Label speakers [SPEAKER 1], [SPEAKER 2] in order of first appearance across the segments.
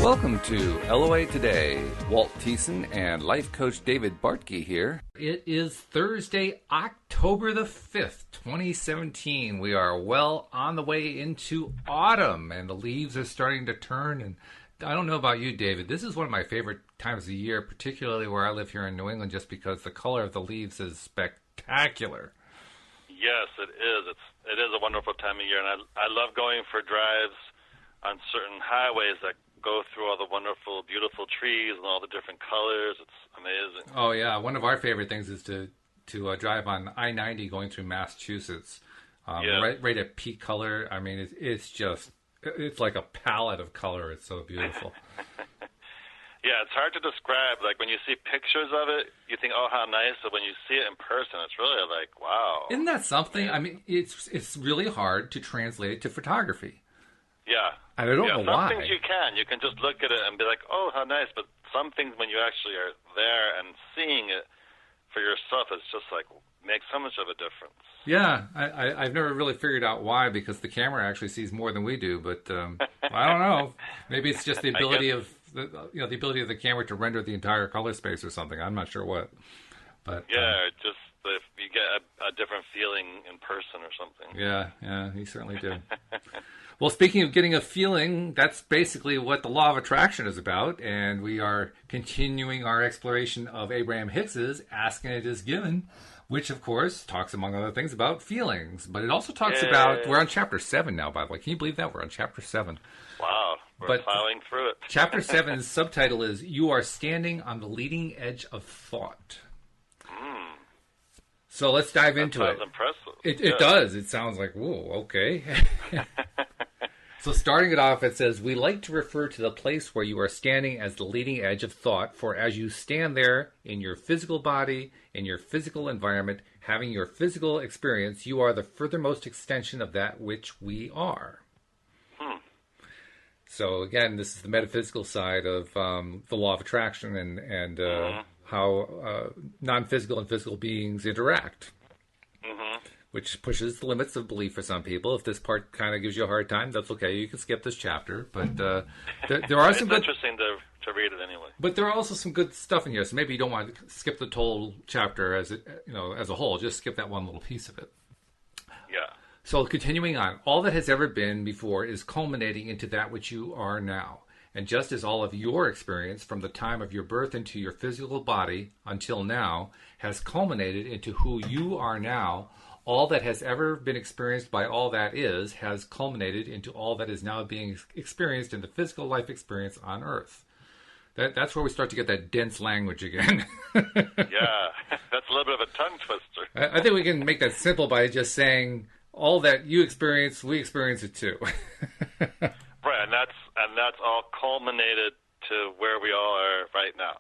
[SPEAKER 1] Welcome to LOA Today. Walt Thiessen and life coach David Bartke here. It is Thursday, October the 5th, 2017. We are well on the way into autumn, and the leaves are starting to turn. And I don't know about you, David. This is one of my favorite times of the year, particularly where I live here in New England, just because the color of the leaves is spectacular.
[SPEAKER 2] Yes, it is. It is a wonderful time of year, and I love going for drives on certain highways that go through all the wonderful, beautiful trees and all the different colors. It's amazing.
[SPEAKER 1] Oh, yeah. One of our favorite things is to drive on I-90 going through Massachusetts. Right at peak color. I mean, it's like a palette of color. It's so beautiful.
[SPEAKER 2] Yeah, it's hard to describe. Like, when you see pictures of it, you think, oh, how nice. But when you see it in person, it's really like, wow.
[SPEAKER 1] Isn't that something? I mean, it's really hard to translate it to photography.
[SPEAKER 2] Yeah.
[SPEAKER 1] I don't know why.
[SPEAKER 2] Some things you can. You can just look at it and be like, oh, how nice. But some things, when you actually are there and seeing it for yourself, it's just like, makes so much of a difference.
[SPEAKER 1] Yeah. I've never really figured out why, because the camera actually sees more than we do. But I don't know. Maybe it's just the ability of the camera to render the entire color space or something. I'm not sure what. But
[SPEAKER 2] just if you get a different feeling in person or something.
[SPEAKER 1] Yeah, you certainly do. Well, speaking of getting a feeling, that's basically what the law of attraction is about, and we are continuing our exploration of Abraham-Hicks's Asking It Is Given, which, of course, talks, among other things, about feelings. But it also talks about, we're on Chapter 7 now, by the way. Can you believe that? We're on Chapter 7.
[SPEAKER 2] Wow, we're plowing through it.
[SPEAKER 1] Chapter 7's subtitle is, You Are Standing on the Leading Edge of Thought. So let's dive into it.
[SPEAKER 2] Sounds impressive.
[SPEAKER 1] It does. It sounds like, whoa, okay. So starting it off, it says, we like to refer to the place where you are standing as the leading edge of thought, for as you stand there in your physical body, in your physical environment, having your physical experience, you are the furthermost extension of that which we are. So again, this is the metaphysical side of the law of attraction and how non-physical and physical beings interact. Which pushes the limits of belief for some people. If this part kind of gives you a hard time, that's okay. You can skip this chapter. But there are some good...
[SPEAKER 2] It's interesting to read it anyway.
[SPEAKER 1] But there are also some good stuff in here. So maybe you don't want to skip the whole chapter as a whole. Just skip that one little piece of it.
[SPEAKER 2] Yeah.
[SPEAKER 1] So continuing on, all that has ever been before is culminating into that which you are now. And just as all of your experience from the time of your birth into your physical body until now has culminated into who you are now, all that has ever been experienced by all that is has culminated into all that is now being experienced in the physical life experience on Earth. That's where we start to get that dense language again.
[SPEAKER 2] Yeah, that's a little bit of a tongue twister.
[SPEAKER 1] I think we can make that simple by just saying all that you experience, we experience it too.
[SPEAKER 2] Right, and that's all culminated to where we all are right now.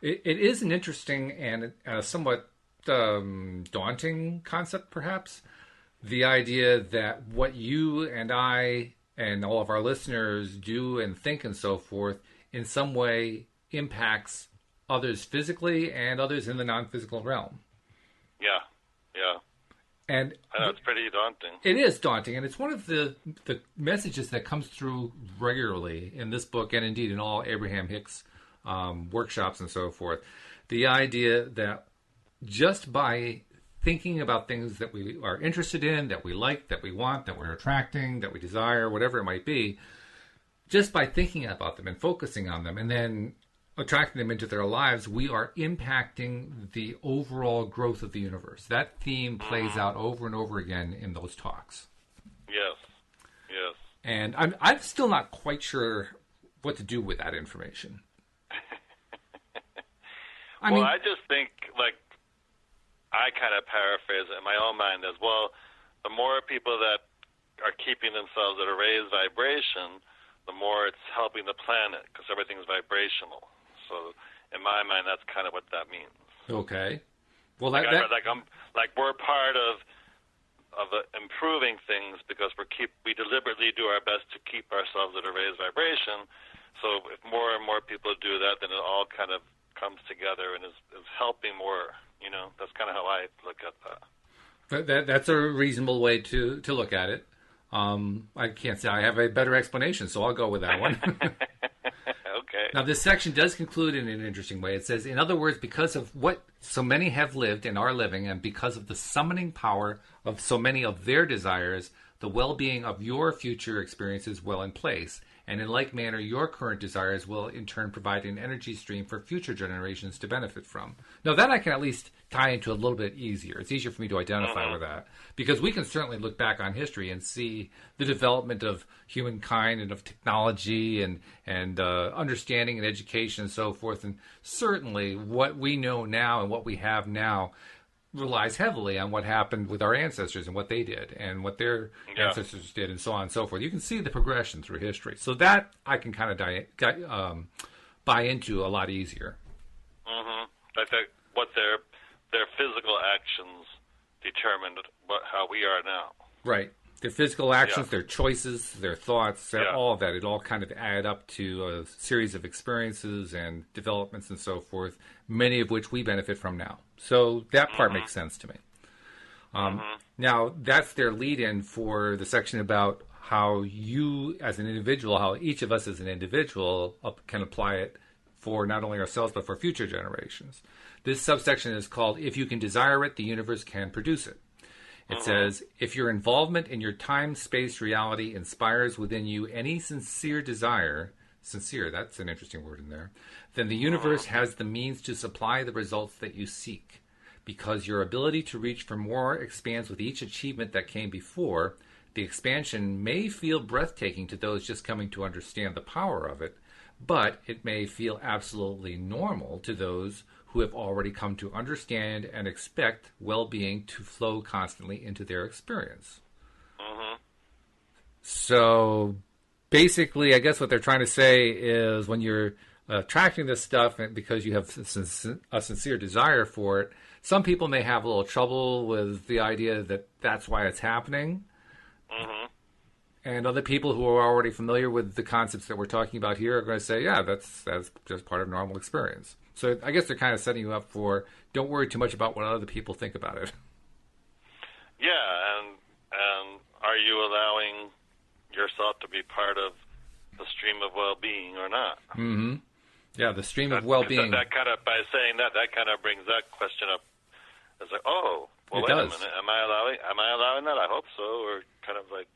[SPEAKER 1] It is an interesting and somewhat daunting concept, perhaps. The idea that what you and I and all of our listeners do and think and so forth in some way impacts others physically and others in the non-physical realm.
[SPEAKER 2] Yeah.
[SPEAKER 1] And
[SPEAKER 2] I know, it's pretty daunting.
[SPEAKER 1] It is daunting, and it's one of the messages that comes through regularly in this book and indeed in all Abraham-Hicks workshops and so forth. The idea that just by thinking about things that we are interested in, that we like, that we want, that we're attracting, that we desire, whatever it might be, just by thinking about them and focusing on them and then attracting them into their lives, we are impacting the overall growth of the universe. That theme plays out over and over again in those talks.
[SPEAKER 2] Yes.
[SPEAKER 1] And I'm still not quite sure what to do with that information.
[SPEAKER 2] I just think, like, I kind of paraphrase it in my own mind as well. The more people that are keeping themselves at a raised vibration, the more it's helping the planet because everything's vibrational. So in my mind, that's kind of what that means.
[SPEAKER 1] Okay. Well,
[SPEAKER 2] we're part of improving things because we deliberately do our best to keep ourselves at a raised vibration. So if more and more people do that, then it all kind of comes together and is helping more. That's kind of how I look at that.
[SPEAKER 1] That's a reasonable way to look at it. I can't say I have a better explanation, so I'll go with that one.
[SPEAKER 2] Right.
[SPEAKER 1] Now, this section does conclude in an interesting way. It says, in other words, because of what so many have lived and are living, and because of the summoning power of so many of their desires, the well-being of your future experience is well in place. And in like manner, your current desires will in turn provide an energy stream for future generations to benefit from. Now, that I can at least tie into a little bit easier. It's easier for me to identify with that, because we can certainly look back on history and see the development of humankind and of technology and understanding and education and so forth. And certainly what we know now and what we have now relies heavily on what happened with our ancestors and what they did and what their ancestors did and so on and so forth. You can see the progression through history. So that I can kind of buy into a lot easier.
[SPEAKER 2] I think what their physical actions determined how we are now.
[SPEAKER 1] Right. Their physical actions, their choices, their thoughts, all of that, it all kind of add up to a series of experiences and developments and so forth, many of which we benefit from now. So that part makes sense to me. Now, that's their lead-in for the section about how you as an individual, how each of us as an individual can apply it for not only ourselves but for future generations. This subsection is called, If You Can Desire It, the Universe Can Produce It. It says, if your involvement in your time-space reality inspires within you any sincere desire, sincere, that's an interesting word in there, then the universe has the means to supply the results that you seek. Because your ability to reach for more expands with each achievement that came before, the expansion may feel breathtaking to those just coming to understand the power of it, but it may feel absolutely normal to those who have already come to understand and expect well-being to flow constantly into their experience. So basically, I guess what they're trying to say is when you're attracting this stuff because you have a sincere desire for it, some people may have a little trouble with the idea that that's why it's happening. And other people who are already familiar with the concepts that we're talking about here are going to say, yeah, that's just part of normal experience. So I guess they're kind of setting you up for, don't worry too much about what other people think about it.
[SPEAKER 2] Yeah, and are you allowing yourself to be part of the stream of well-being or not?
[SPEAKER 1] Yeah, the stream of well-being.
[SPEAKER 2] That kind of, by saying that kind of brings that question up. It's like, oh, well, wait a minute, am I allowing that? I hope so, or kind of like.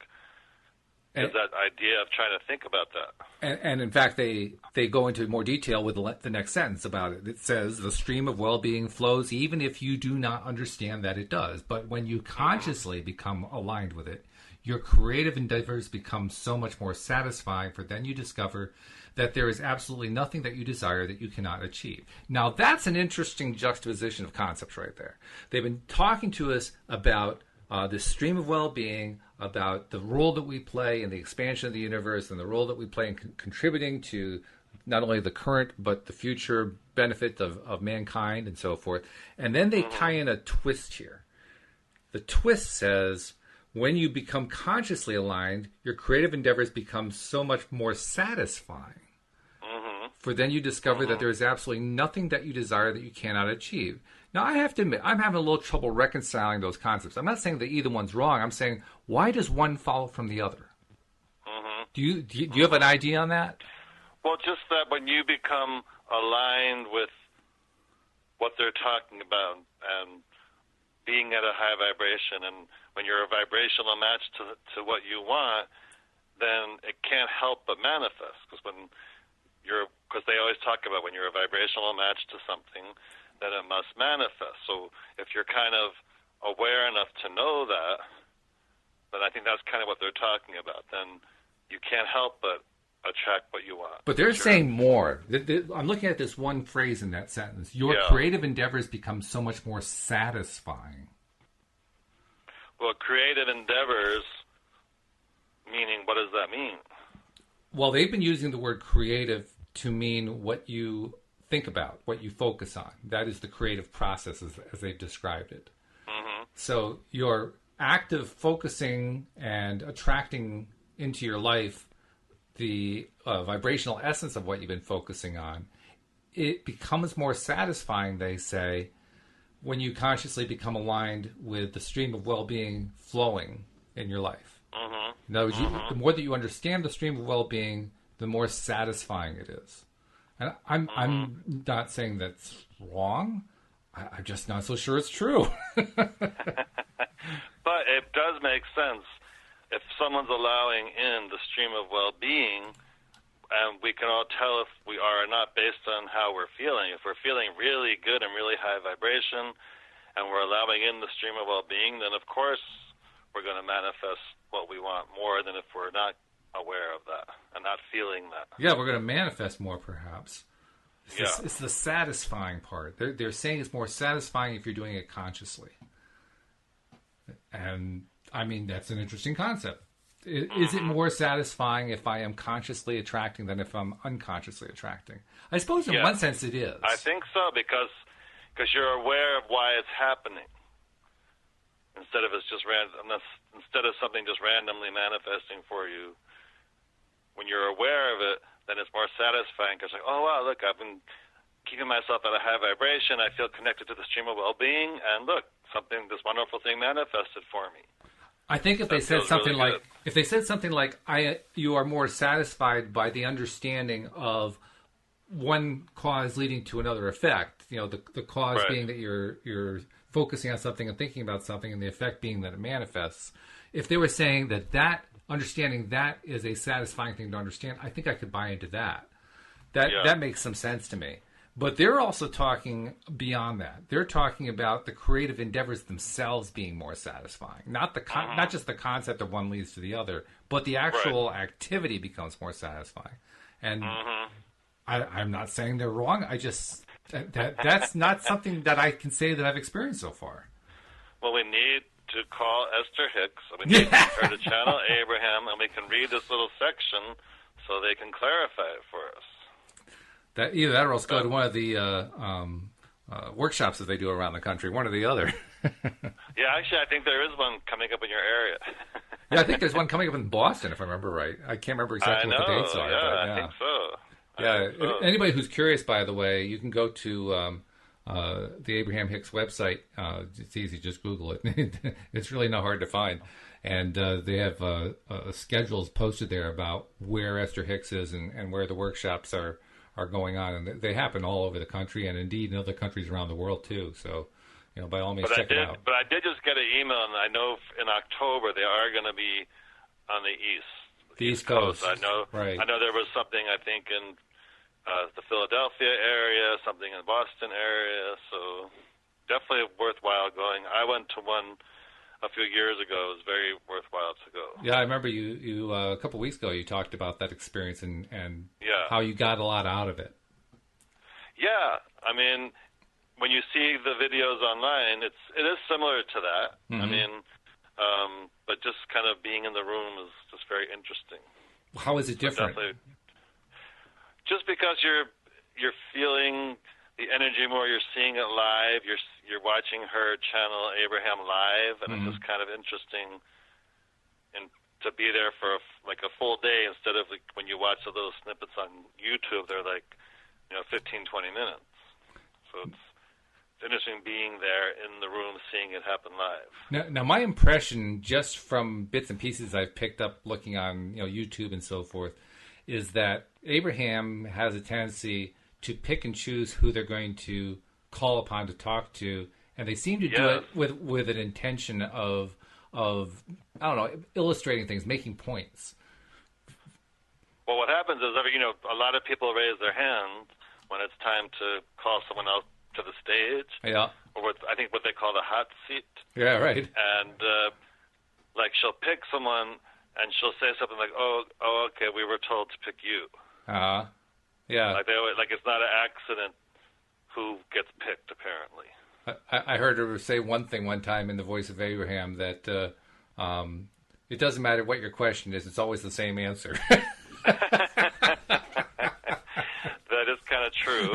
[SPEAKER 2] Is that idea of trying to think about that.
[SPEAKER 1] And in fact, they go into more detail with the next sentence about it. It says, the stream of well-being flows even if you do not understand that it does. But when you consciously become aligned with it, your creative endeavors become so much more satisfying, for then you discover that there is absolutely nothing that you desire that you cannot achieve. Now, that's an interesting juxtaposition of concepts right there. They've been talking to us about this stream of well-being, about the role that we play in the expansion of the universe and the role that we play in contributing to not only the current but the future benefit of mankind and so forth. And then they tie in a twist here. The twist says, when you become consciously aligned, your creative endeavors become so much more satisfying. For then you discover that there is absolutely nothing that you desire that you cannot achieve. Now, I have to admit, I'm having a little trouble reconciling those concepts. I'm not saying that either one's wrong. I'm saying, why does one follow from the other? Do you have an idea on that?
[SPEAKER 2] Well, just that when you become aligned with what they're talking about and being at a high vibration, and when you're a vibrational match to what you want, then it can't help but manifest. Because they always talk about when you're a vibrational match to something, then it must manifest. So if you're kind of aware enough to know that, then I think that's kind of what they're talking about. Then you can't help but attract what you want.
[SPEAKER 1] But they're saying more. I'm looking at this one phrase in that sentence. Your creative endeavors become so much more satisfying.
[SPEAKER 2] Well, creative endeavors, meaning, what does that mean?
[SPEAKER 1] Well, they've been using the word creative to mean what you think about, what you focus on. That is the creative process as they've described it. So your active focusing and attracting into your life the vibrational essence of what you've been focusing on, it becomes more satisfying, they say, when you consciously become aligned with the stream of well-being flowing in your life. In other words, the more that you understand the stream of well-being, the more satisfying it is. And I'm not saying that's wrong. I'm just not so sure it's true.
[SPEAKER 2] But it does make sense if someone's allowing in the stream of well-being, and we can all tell if we are or not based on how we're feeling. If we're feeling really good and really high vibration, and we're allowing in the stream of well-being, then of course we're going to manifest what we want more than if we're not aware of that and not feeling that.
[SPEAKER 1] Yeah, we're going to manifest more, perhaps. It's the satisfying part. They're saying it's more satisfying if you're doing it consciously. And, I mean, that's an interesting concept. Is it more satisfying if I am consciously attracting than if I'm unconsciously attracting? I suppose in one sense it is.
[SPEAKER 2] I think so, because you're aware of why it's happening. Instead of something just randomly manifesting for you, when you're aware of it, then it's more satisfying because, like, oh, wow, look, I've been keeping myself at a high vibration. I feel connected to the stream of well-being, and look, this wonderful thing manifested for me.
[SPEAKER 1] I think if they said something like, you are more satisfied by the understanding of one cause leading to another effect. You know, the cause being that you're focusing on something and thinking about something, and the effect being that it manifests. If they were saying that understanding that is a satisfying thing to understand, I think I could buy into that. That makes some sense to me. But they're also talking beyond that. They're talking about the creative endeavors themselves being more satisfying. Not just the concept of one leads to the other, but the actual activity becomes more satisfying. And I'm not saying they're wrong. I just that's not something that I can say that I've experienced so far.
[SPEAKER 2] Well, we need to call Esther Hicks. We need to her to channel Abraham, and we can read this little section so they can clarify it for us.
[SPEAKER 1] Either that or else go to one of the workshops that they do around the country, one or the other.
[SPEAKER 2] Yeah, actually, I think there is one coming up in your area.
[SPEAKER 1] Yeah, I think there's one coming up in Boston, if I remember right. I can't remember exactly what the dates are.
[SPEAKER 2] I think so.
[SPEAKER 1] Anybody who's curious, by the way, you can go to the Abraham-Hicks website. It's easy, just Google it. It's really not hard to find. And they have schedules posted there about where Esther Hicks is and where the workshops are going on, and they happen all over the country, and indeed in other countries around the world too. So, by all means, check it out.
[SPEAKER 2] But I did just get an email, and I know in October they are going to be on the East
[SPEAKER 1] Coast.
[SPEAKER 2] I know.
[SPEAKER 1] Right.
[SPEAKER 2] I know there was something I think in the Philadelphia area, something in the Boston area. So definitely worthwhile going. I went to one a few years ago. It was very worthwhile to go.
[SPEAKER 1] Yeah, I remember you a couple of weeks ago you talked about that experience and how you got a lot out of it.
[SPEAKER 2] Yeah, I mean, when you see the videos online, it is similar to that. I mean, but just kind of being in the room is just very interesting.
[SPEAKER 1] How is it different?
[SPEAKER 2] Just because you're feeling the energy more, you're seeing it live, you're watching her channel Abraham live, and it's just kind of interesting to be there for a full day instead of when you watch those snippets on YouTube, they're 15, 20 minutes. So it's interesting being there in the room, seeing it happen live.
[SPEAKER 1] Now my impression, just from bits and pieces I've picked up looking on YouTube and so forth, is that Abraham has a tendency to pick and choose who they're going to call upon to talk to, and they seem to do it with an intention of I don't know, illustrating things, making points.
[SPEAKER 2] Well, what happens is a lot of people raise their hands when it's time to call someone else to the stage.
[SPEAKER 1] Yeah.
[SPEAKER 2] Or I think what they call the hot seat.
[SPEAKER 1] Yeah, right.
[SPEAKER 2] And she'll pick someone, and she'll say something like, "Oh, okay, we were told to pick you."
[SPEAKER 1] Yeah.
[SPEAKER 2] Like it's not an accident who gets picked, apparently.
[SPEAKER 1] I heard her say one thing one time in the voice of Abraham that it doesn't matter what your question is; it's always the same answer.
[SPEAKER 2] That is kind of true.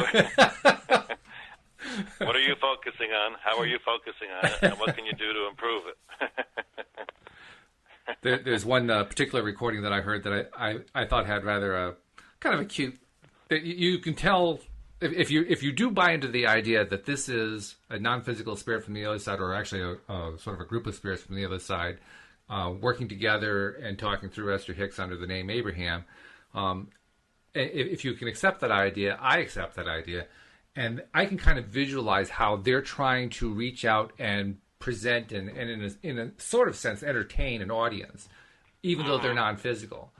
[SPEAKER 2] What are you focusing on? How are you focusing on it? And what can you do to improve it?
[SPEAKER 1] There's one particular recording that I heard that I thought had rather kind of a cute. You can tell if you do buy into the idea that this is a non-physical spirit from the other side, or actually a sort of a group of spirits from the other side, working together and talking through Esther Hicks under the name Abraham. if you can accept that idea, I accept that idea, and I can kind of visualize how they're trying to reach out and present and in a sort of sense entertain an audience, even though they're non-physical.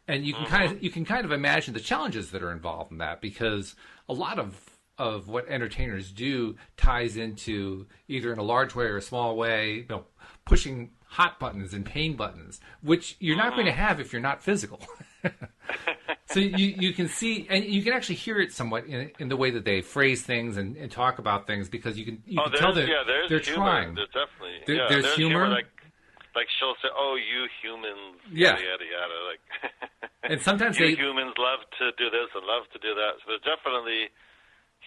[SPEAKER 1] And you can kind of imagine the challenges that are involved in that, because a lot of what entertainers do ties into, either in a large way or a small way, pushing hot buttons and pain buttons, which you're not going to have if you're not physical. So you can see, and you can actually hear it somewhat in the way that they phrase things and talk about things, because you can tell that they're
[SPEAKER 2] humor.
[SPEAKER 1] trying.
[SPEAKER 2] There's definitely
[SPEAKER 1] there's humor.
[SPEAKER 2] Like she'll say, "Oh, you humans,
[SPEAKER 1] yeah,
[SPEAKER 2] yada yada." Like,
[SPEAKER 1] and sometimes
[SPEAKER 2] humans love to do this and love to do that. So there's definitely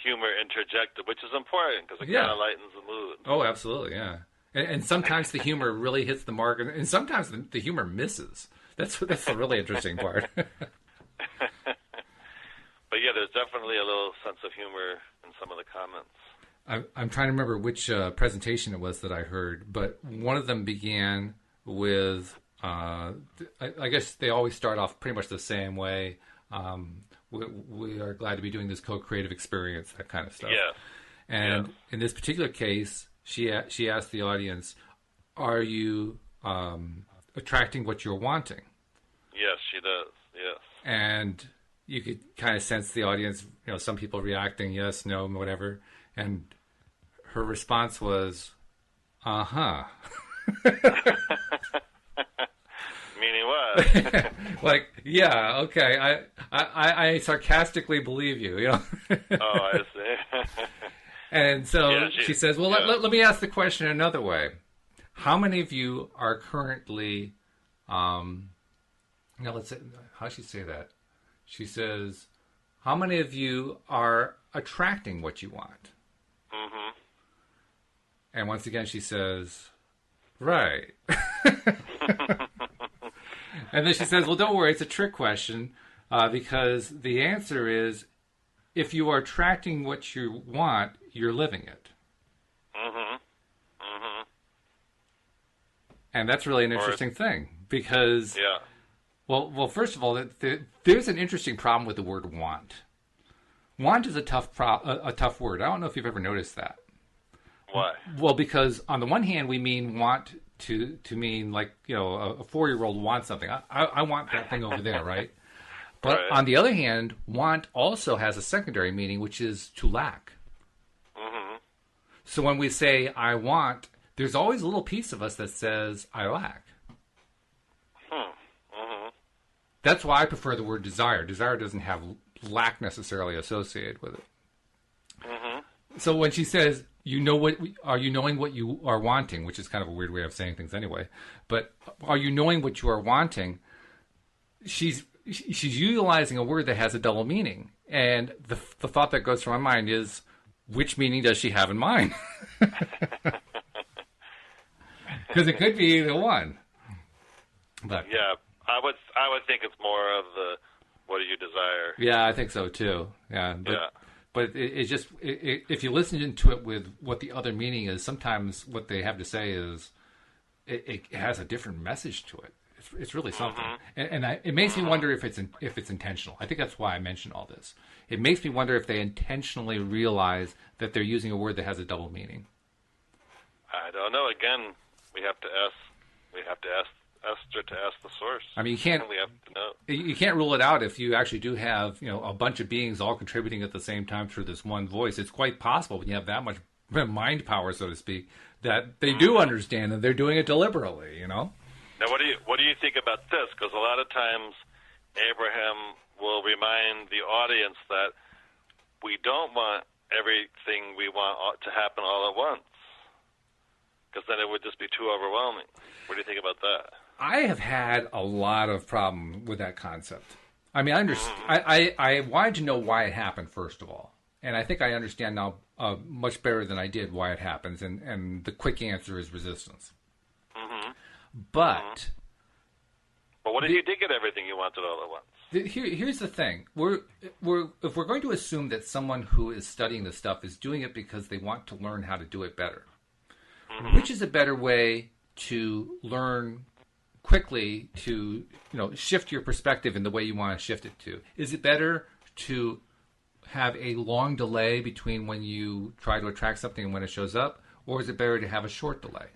[SPEAKER 2] humor interjected, which is important because it kind of lightens the mood.
[SPEAKER 1] Oh, absolutely, yeah. And sometimes the humor really hits the mark, and sometimes the humor misses. That's the really interesting part.
[SPEAKER 2] But yeah, there's definitely a little sense of humor in some of the comments.
[SPEAKER 1] I'm trying to remember which presentation it was that I heard, but one of them began with, I guess they always start off pretty much the same way. We are glad to be doing this co-creative experience, that kind of stuff.
[SPEAKER 2] Yeah.
[SPEAKER 1] And in this particular case, she asked the audience, "Are you attracting what you're wanting?"
[SPEAKER 2] Yes, she does. Yes.
[SPEAKER 1] And you could kind of sense the audience, some people reacting yes, no, whatever. And her response was, "Uh-huh."
[SPEAKER 2] Meaning what?
[SPEAKER 1] Like, yeah, okay. I sarcastically believe you,
[SPEAKER 2] Oh, I see.
[SPEAKER 1] And so she says, well, let me ask the question another way. How many of you are currently, let's say, how does she say that? She says, how many of you are attracting what you want?
[SPEAKER 2] Mm-hmm.
[SPEAKER 1] And once again, she says, right. And then she says, well, don't worry, it's a trick question, because the answer is, if you are attracting what you want, you're living it.
[SPEAKER 2] Mm-hmm. Mm-hmm.
[SPEAKER 1] And that's really an interesting thing, because, well, first of all, there's an interesting problem with the word want. Want is a tough word. I don't know if you've ever noticed that.
[SPEAKER 2] Why?
[SPEAKER 1] Well, because on the one hand, we mean want to mean like, a 4-year-old wants something. I want that thing over there, right? But on the other hand, want also has a secondary meaning, which is to lack.
[SPEAKER 2] Mm-hmm.
[SPEAKER 1] So when we say I want, there's always a little piece of us that says I lack.
[SPEAKER 2] Mm-hmm.
[SPEAKER 1] That's why I prefer the word desire. Desire doesn't have lack necessarily associated with it.
[SPEAKER 2] Mm-hmm.
[SPEAKER 1] So when she says, are you knowing what you are wanting, which is kind of a weird way of saying things anyway, but are you knowing what you are wanting? She's utilizing a word that has a double meaning. And the thought that goes through my mind is, which meaning does she have in mind? Because it could be either one. But
[SPEAKER 2] yeah, I would think it's more of the, what do you desire?
[SPEAKER 1] Yeah, I think so too. Yeah. But it just, if you listen into it with what the other meaning is, sometimes what they have to say is, it has a different message to it. It's really something, and it makes me wonder if it's intentional. I think that's why I mentioned all this. It makes me wonder if they intentionally realize that they're using a word that has a double meaning.
[SPEAKER 2] I don't know. Again, we have to ask Esther to ask the source.
[SPEAKER 1] I mean,
[SPEAKER 2] we have to know.
[SPEAKER 1] You can't rule it out if you actually do have a bunch of beings all contributing at the same time through this one voice. It's quite possible when you have that much mind power, so to speak, that they do understand and they're doing it deliberately. Now,
[SPEAKER 2] what do you think about this? Because a lot of times Abraham will remind the audience that we don't want everything we want to happen all at once, because then it would just be too overwhelming. What do you think about that?
[SPEAKER 1] I have had a lot of problem with that concept. I mean, I understand. I wanted to know why it happened, first of all. And I think I understand now much better than I did why it happens. And the quick answer is resistance.
[SPEAKER 2] Mm-hmm.
[SPEAKER 1] But
[SPEAKER 2] what if you did get everything you wanted all at once?
[SPEAKER 1] Here's the thing. If we're going to assume that someone who is studying this stuff is doing it because they want to learn how to do it better, which is a better way to learn quickly to shift your perspective in the way you want to shift it to? Is it better to have a long delay between when you try to attract something and when it shows up, or is it better to have a short delay?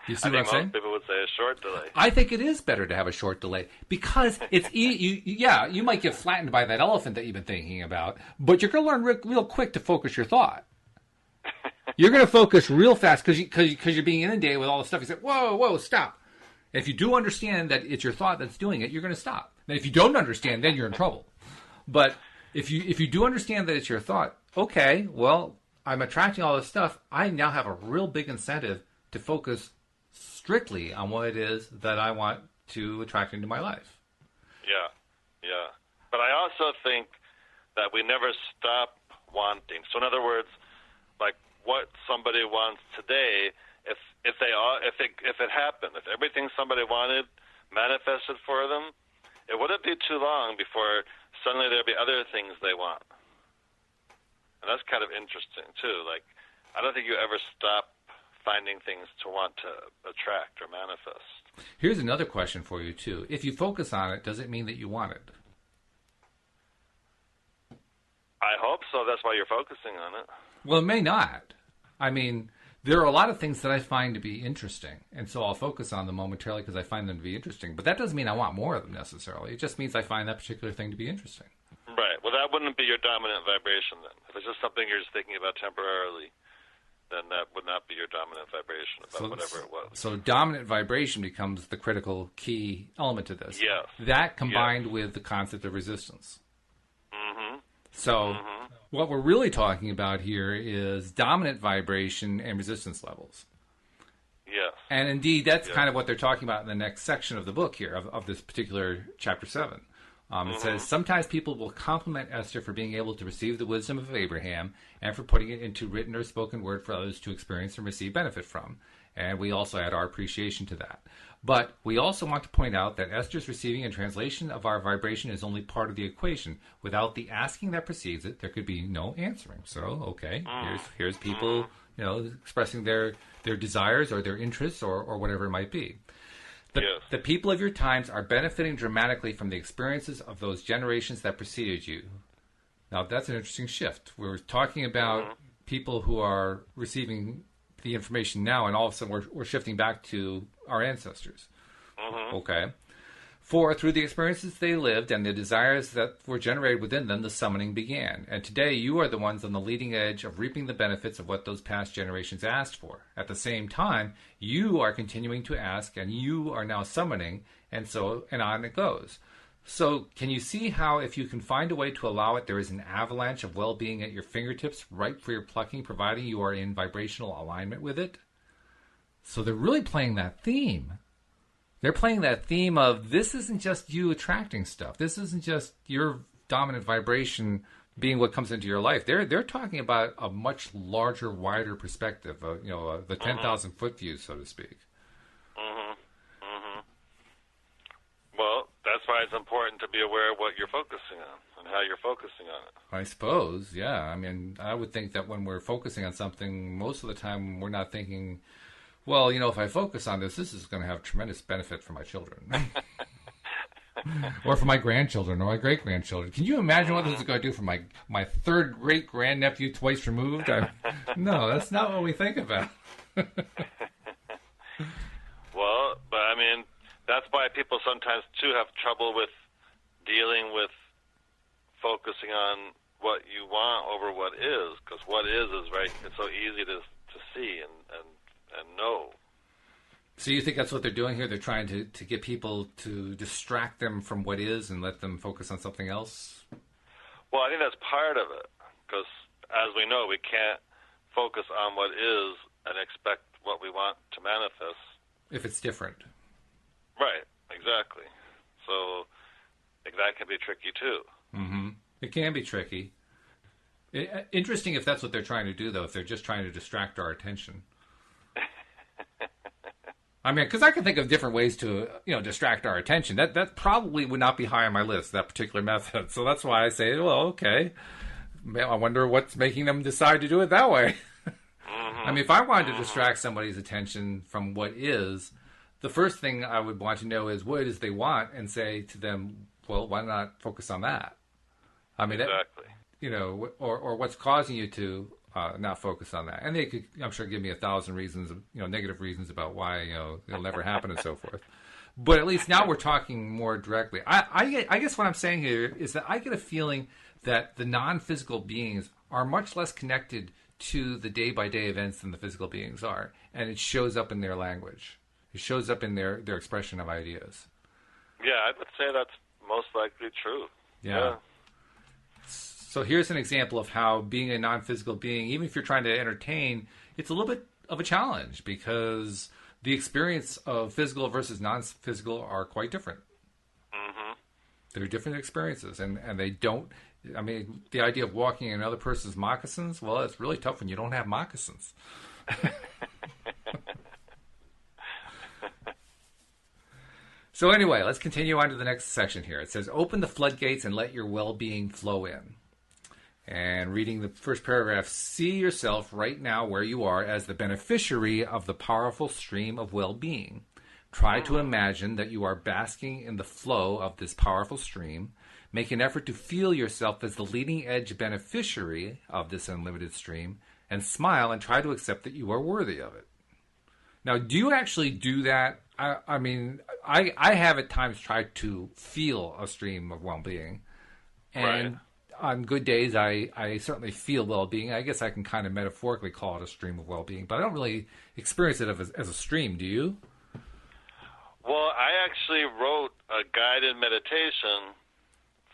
[SPEAKER 1] You see what I'm saying?
[SPEAKER 2] Most people would say a short delay.
[SPEAKER 1] I think it is better to have a short delay because it's you might get flattened by that elephant that you've been thinking about, but you're going to learn real quick to focus your thought. You're going to focus real fast because you're being inundated with all the stuff. You say, whoa, stop. And if you do understand that it's your thought that's doing it, you're going to stop. And if you don't understand, then you're in trouble. But if you do understand that it's your thought, okay, well, I'm attracting all this stuff. I now have a real big incentive to focus strictly on what it is that I want to attract into my life.
[SPEAKER 2] Yeah. But I also think that we never stop wanting. So in other words, like what somebody wants today, if it happened, if everything somebody wanted manifested for them, it wouldn't be too long before suddenly there'd be other things they want. And that's kind of interesting too. Like, I don't think you ever stop finding things to want to attract or manifest.
[SPEAKER 1] Here's another question for you too. If you focus on it, does it mean that you want it?
[SPEAKER 2] I hope so. That's why you're focusing on it.
[SPEAKER 1] Well, it may not. I mean, there are a lot of things that I find to be interesting, and so I'll focus on them momentarily because I find them to be interesting. But that doesn't mean I want more of them necessarily. It just means I find that particular thing to be interesting.
[SPEAKER 2] Right. Well, that wouldn't be your dominant vibration then. If it's just something you're just thinking about temporarily, then that would not be your dominant vibration about whatever it was. So
[SPEAKER 1] dominant vibration becomes the critical key element to this.
[SPEAKER 2] Yes.
[SPEAKER 1] That combined with the concept of resistance.
[SPEAKER 2] Mm-hmm.
[SPEAKER 1] So what we're really talking about here is dominant vibration and resistance levels.
[SPEAKER 2] Yes.
[SPEAKER 1] And indeed, that's kind of what they're talking about in the next section of the book here, of this particular chapter 7. It says, sometimes people will compliment Esther for being able to receive the wisdom of Abraham and for putting it into written or spoken word for others to experience and receive benefit from. And we also add our appreciation to that. But we also want to point out that Esther's receiving and translation of our vibration is only part of the equation. Without the asking that precedes it, there could be no answering. So, okay, here's people, expressing their desires or their interests or whatever it might be. The people of your times are benefiting dramatically from the experiences of those generations that preceded you. Now, that's an interesting shift. We're talking about people who are receiving the information now, and all of a sudden we're shifting back to our ancestors. Okay. For through the experiences they lived and the desires that were generated within them, the summoning began. And today you are the ones on the leading edge of reaping the benefits of what those past generations asked for. At the same time, you are continuing to ask, and you are now summoning, and on it goes. So can you see how if you can find a way to allow it, there is an avalanche of well-being at your fingertips, ripe for your plucking, providing you are in vibrational alignment with it? So they're really playing that theme. They're playing that theme of this isn't just you attracting stuff. This isn't just your dominant vibration being what comes into your life. They're talking about a much larger, wider perspective, the 10,000 foot view, so to speak.
[SPEAKER 2] Well, that's why it's important to be aware of what you're focusing on and how you're focusing on it.
[SPEAKER 1] I suppose, yeah. I mean, I would think that when we're focusing on something, most of the time we're not thinking, well, if I focus on this is going to have tremendous benefit for my children. Or for my grandchildren or my great-grandchildren. Can you imagine what this is going to do for my third great-grandnephew twice removed? No, that's not what we think about.
[SPEAKER 2] Well, but I mean, that's why people sometimes, too, have trouble with dealing with focusing on what you want over what is, because what is right. It's so easy to see and know.
[SPEAKER 1] So you think that's what they're doing here? They're trying to get people to distract them from what is and let them focus on something else?
[SPEAKER 2] Well, I think that's part of it, because as we know, we can't focus on what is and expect what we want to manifest. If
[SPEAKER 1] it's different.
[SPEAKER 2] Right, exactly. So that can be tricky, too.
[SPEAKER 1] Mm-hmm. It can be tricky. Interesting if that's what they're trying to do, though, if they're just trying to distract our attention. I mean, because I can think of different ways to, distract our attention. That probably would not be high on my list, that particular method. So that's why I say, well, okay. I wonder what's making them decide to do it that way. I mean, if I wanted to distract somebody's attention from what is, the first thing I would want to know is what it is they want, and say to them, well, why not focus on that? I mean,
[SPEAKER 2] exactly.
[SPEAKER 1] Or what's causing you to not focus on that? And they could, I'm sure, give me 1,000 reasons, negative reasons about why it'll never happen and so forth. But at least now we're talking more directly. I guess what I'm saying here is that I get a feeling that the non-physical beings are much less connected to the day-by-day events than the physical beings are, and it shows up in their language. It shows up in their expression of ideas.
[SPEAKER 2] Yeah, I would say that's most likely true. Yeah.
[SPEAKER 1] So here's an example of how being a non-physical being, even if you're trying to entertain, it's a little bit of a challenge because the experience of physical versus non-physical are quite different.
[SPEAKER 2] Mm-hmm.
[SPEAKER 1] They're different experiences, and they don't. I mean, the idea of walking in another person's moccasins, well, it's really tough when you don't have moccasins. So anyway, let's continue on to the next section here. It says, open the floodgates and let your well-being flow in. And reading the first paragraph, see yourself right now where you are as the beneficiary of the powerful stream of well-being. Try to imagine that you are basking in the flow of this powerful stream. Make an effort to feel yourself as the leading edge beneficiary of this unlimited stream, and smile and try to accept that you are worthy of it. Now, do you actually do that? I mean, I have at times tried to feel a stream of well-being. And on good days, I certainly feel well-being. I guess I can kind of metaphorically call it a stream of well-being, but I don't really experience it as a stream. Do you?
[SPEAKER 2] Well, I actually wrote a guided meditation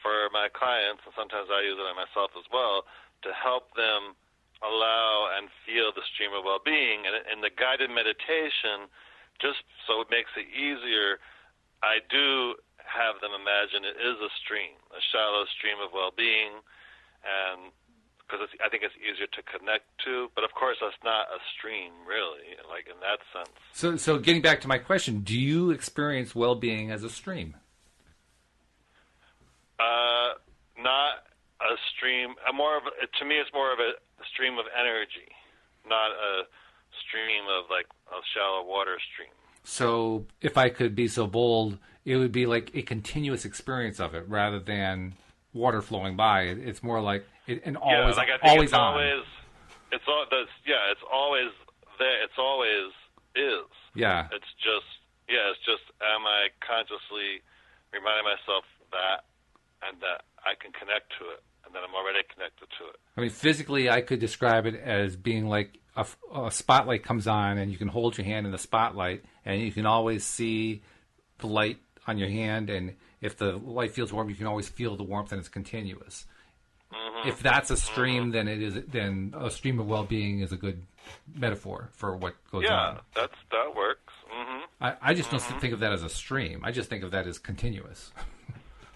[SPEAKER 2] for my clients, and sometimes I use it on myself as well, to help them allow and feel the stream of well-being. And in the guided meditation, just so it makes it easier, I do have them imagine it is a stream, a shallow stream of well-being, and because I think it's easier to connect to. But of course, that's not a stream, really, like in that sense.
[SPEAKER 1] So getting back to my question, do you experience well-being as a stream?
[SPEAKER 2] Not a stream. To me, it's more of a stream of energy, not a stream of like a shallow water stream.
[SPEAKER 1] So if I could be so bold, it would be like a continuous experience of it rather than water flowing by. It's more like always,
[SPEAKER 2] like I think
[SPEAKER 1] always
[SPEAKER 2] it's
[SPEAKER 1] on.
[SPEAKER 2] It's always there. It's always is.
[SPEAKER 1] Yeah.
[SPEAKER 2] It's just am I consciously reminding myself that, and that I can connect to it, and that I'm already connected to it.
[SPEAKER 1] I mean, physically, I could describe it as being like a spotlight comes on, and you can hold your hand in the spotlight, and you can always see the light on your hand, and if the light feels warm, you can always feel the warmth, and it's continuous. Mm-hmm. If that's a stream, then a stream of well-being is a good metaphor for what goes on.
[SPEAKER 2] Yeah, that works. Mm-hmm.
[SPEAKER 1] I just don't think of that as a stream. I just think of that as continuous.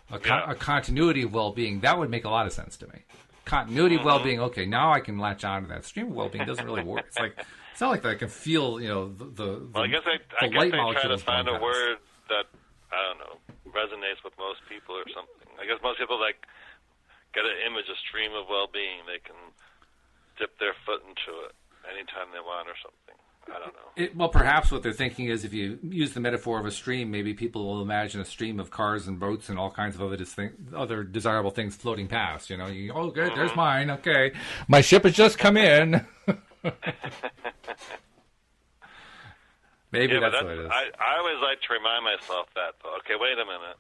[SPEAKER 1] A continuity of well-being, that would make a lot of sense to me. Continuity of well-being, okay, now I can latch on to that. Stream of well-being doesn't really work. It's not like that I can feel, the
[SPEAKER 2] I guess I try to find a word that, I don't know, resonates with most people or something. I guess most people get an image, a stream of well-being. They can dip their foot into it anytime they want or something. I don't know.
[SPEAKER 1] Well, perhaps what they're thinking is if you use the metaphor of a stream, maybe people will imagine a stream of cars and boats and all kinds of other desirable things floating past. Oh, good, there's mine. Okay, my ship has just come in. Maybe that's what it is.
[SPEAKER 2] I always like to remind myself that, though. Okay, wait a minute.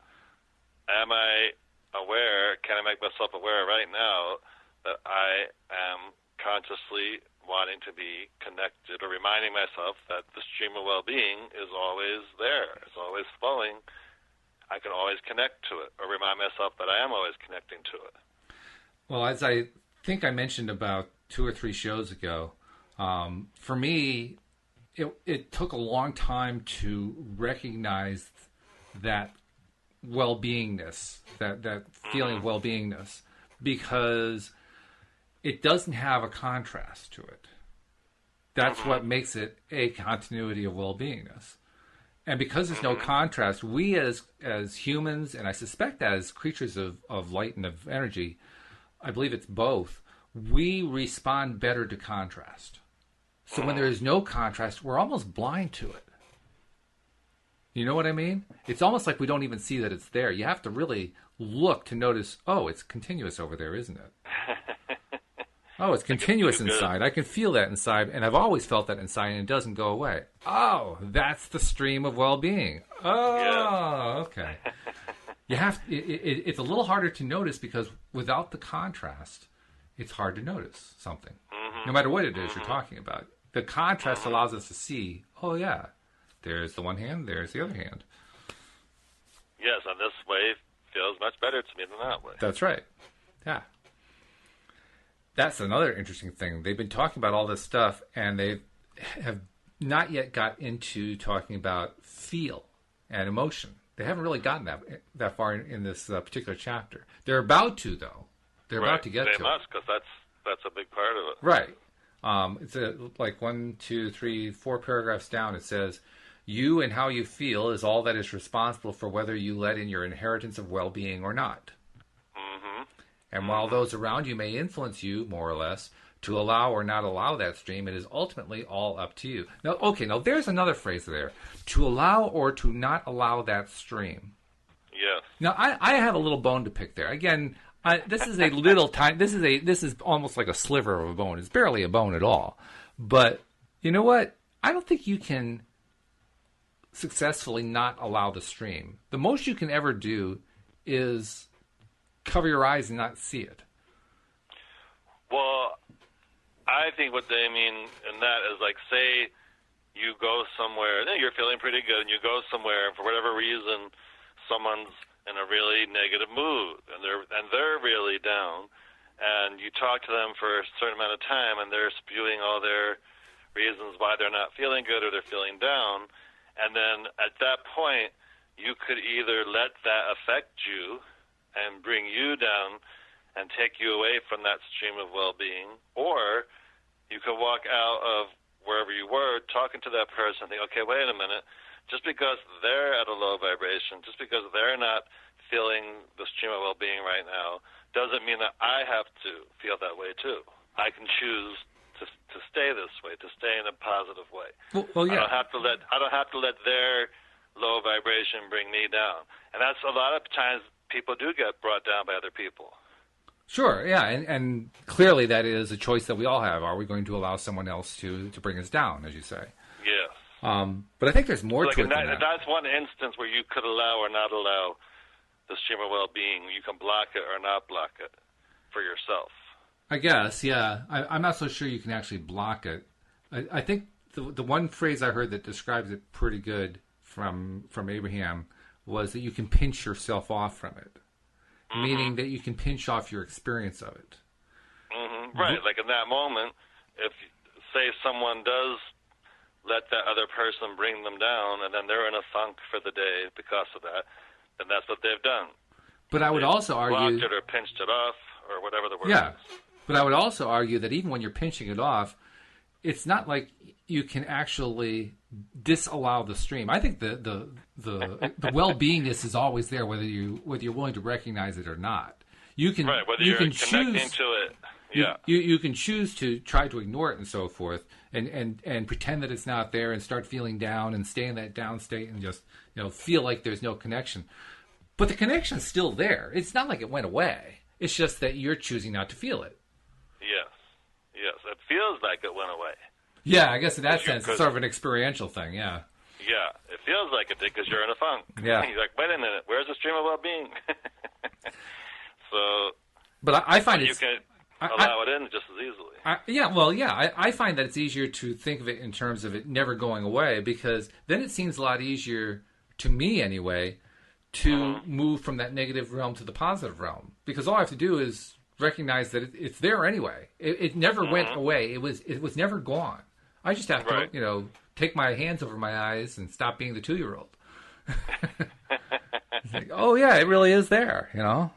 [SPEAKER 2] Am I aware? Can I make myself aware right now that I am consciously wanting to be connected, or reminding myself that the stream of well-being is always there, it's always flowing. I can always connect to it, or remind myself that I am always connecting to it.
[SPEAKER 1] Well, as I think I mentioned about 2 or 3 shows ago, for me, it took a long time to recognize that well-beingness, that feeling of well-beingness, because it doesn't have a contrast to it. That's what makes it a continuity of well-beingness. And because there's no contrast, we as humans, and I suspect as creatures of light and of energy, I believe it's both, we respond better to contrast. So when there is no contrast, we're almost blind to it. You know what I mean? It's almost like we don't even see that it's there. You have to really look to notice, oh, it's continuous over there, isn't it? Oh, it's continuous inside. I can feel that inside, and I've always felt that inside, and it doesn't go away. Oh, that's the stream of well-being. Oh, yeah. Okay. You have it's a little harder to notice because without the contrast, it's hard to notice something. No matter what it is you're talking about. The contrast allows us to see, oh, yeah, there's the one hand, there's the other hand.
[SPEAKER 2] Yes, and this way feels much better to me than that way.
[SPEAKER 1] That's right. Yeah. That's another interesting thing. They've been talking about all this stuff, and they have not yet got into talking about feel and emotion. They haven't really gotten that far in this particular chapter. They're about to, though. They're about to get to it.
[SPEAKER 2] They must, because that's a big part of it.
[SPEAKER 1] Right. It's like 1, 2, 3, 4 paragraphs down. It says, you and how you feel is all that is responsible for whether you let in your inheritance of well-being or not. And while those around you may influence you, more or less, to allow or not allow that stream, it is ultimately all up to you. Now there's another phrase there. To allow or to not allow that stream.
[SPEAKER 2] Yes.
[SPEAKER 1] Now, I have a little bone to pick there. Again, this is a little tiny. This is almost like a sliver of a bone. It's barely a bone at all. But you know what? I don't think you can successfully not allow the stream. The most you can ever do is cover your eyes and not see it.
[SPEAKER 2] Well, I think what they mean in that is like, say you go somewhere, you're feeling pretty good, and you go somewhere, and for whatever reason, someone's in a really negative mood, and they're really down, and you talk to them for a certain amount of time, and they're spewing all their reasons why they're not feeling good or they're feeling down, and then at that point, you could either let that affect you and bring you down and take you away from that stream of well-being, or you could walk out of wherever you were talking to that person and think, okay, wait a minute, just because they're at a low vibration, just because they're not feeling the stream of well-being right now, doesn't mean that I have to feel that way too. I can choose to stay this way, to stay in a positive way.
[SPEAKER 1] Well, yeah.
[SPEAKER 2] I don't have to let their low vibration bring me down. And that's a lot of times people do get brought down by other people.
[SPEAKER 1] Sure, yeah, and clearly that is a choice that we all have. Are we going to allow someone else to bring us down, as you say?
[SPEAKER 2] Yes.
[SPEAKER 1] But I think there's more to it than that.
[SPEAKER 2] That's one instance where you could allow or not allow the stream of well-being. You can block it or not block it for yourself.
[SPEAKER 1] I guess, yeah. I'm not so sure you can actually block it. I think the one phrase I heard that describes it pretty good from Abraham was that you can pinch yourself off from it, meaning that you can pinch off your experience of it.
[SPEAKER 2] Right, like in that moment, if, say, someone does let that other person bring them down and then they're in a funk for the day because of that, then that's what they've done.
[SPEAKER 1] But I would also argue...
[SPEAKER 2] blocked it or pinched it off or whatever the word is.
[SPEAKER 1] But I would also argue that even when you're pinching it off, it's not like you can actually disallow the stream. I think the well-beingness is always there, whether you're willing to recognize it or not. You can
[SPEAKER 2] whether
[SPEAKER 1] you
[SPEAKER 2] you're
[SPEAKER 1] can
[SPEAKER 2] connecting
[SPEAKER 1] choose
[SPEAKER 2] to it. Yeah.
[SPEAKER 1] You can choose to try to ignore it and so forth, and pretend that it's not there, and start feeling down and stay in that down state and just feel like there's no connection. But the connection's still there. It's not like it went away. It's just that you're choosing not to feel it.
[SPEAKER 2] Yes, it feels like it went away.
[SPEAKER 1] Yeah, I guess in that sense, it's sort of an experiential thing, yeah.
[SPEAKER 2] Yeah, it feels like it did because you're in a funk.
[SPEAKER 1] Yeah.
[SPEAKER 2] You're like, wait a minute, where's the stream of well-being?
[SPEAKER 1] But I find
[SPEAKER 2] you can allow it in just as easily.
[SPEAKER 1] I find that it's easier to think of it in terms of it never going away, because then it seems a lot easier, to me anyway, to move from that negative realm to the positive realm. Because all I have to do is recognize that it's there anyway. It never went away. It was never gone. I just have to, take my hands over my eyes and stop being the 2-year-old. It's like, oh yeah, it really is there,
[SPEAKER 2] Yeah.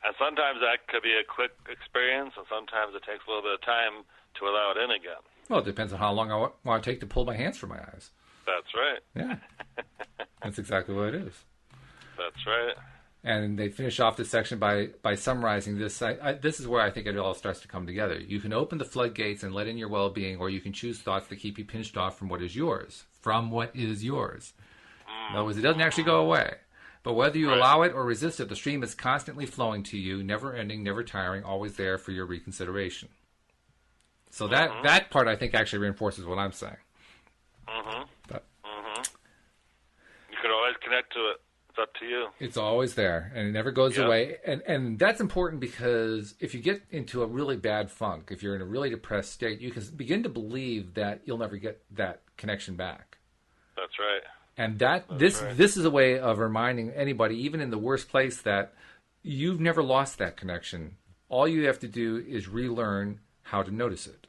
[SPEAKER 2] And sometimes that could be a quick experience, and sometimes it takes a little bit of time to allow it in again.
[SPEAKER 1] Well, it depends on how long I want to take to pull my hands from my eyes.
[SPEAKER 2] That's right.
[SPEAKER 1] Yeah. That's exactly what it is.
[SPEAKER 2] That's right.
[SPEAKER 1] And they finish off this section by summarizing this. This is where I think it all starts to come together. You can open the floodgates and let in your well-being, or you can choose thoughts that keep you pinched off from what is yours. From what is yours. In other words, it doesn't actually go away. But whether you allow it or resist it, the stream is constantly flowing to you, never ending, never tiring, always there for your reconsideration. So that part, I think, actually reinforces what I'm saying. But,
[SPEAKER 2] you can always connect to it. It's up to you.
[SPEAKER 1] It's always there, and it never goes away. And that's important because if you get into a really bad funk, if you're in a really depressed state, you can begin to believe that you'll never get that connection back.
[SPEAKER 2] That's right.
[SPEAKER 1] And this is a way of reminding anybody, even in the worst place, that you've never lost that connection. All you have to do is relearn how to notice it.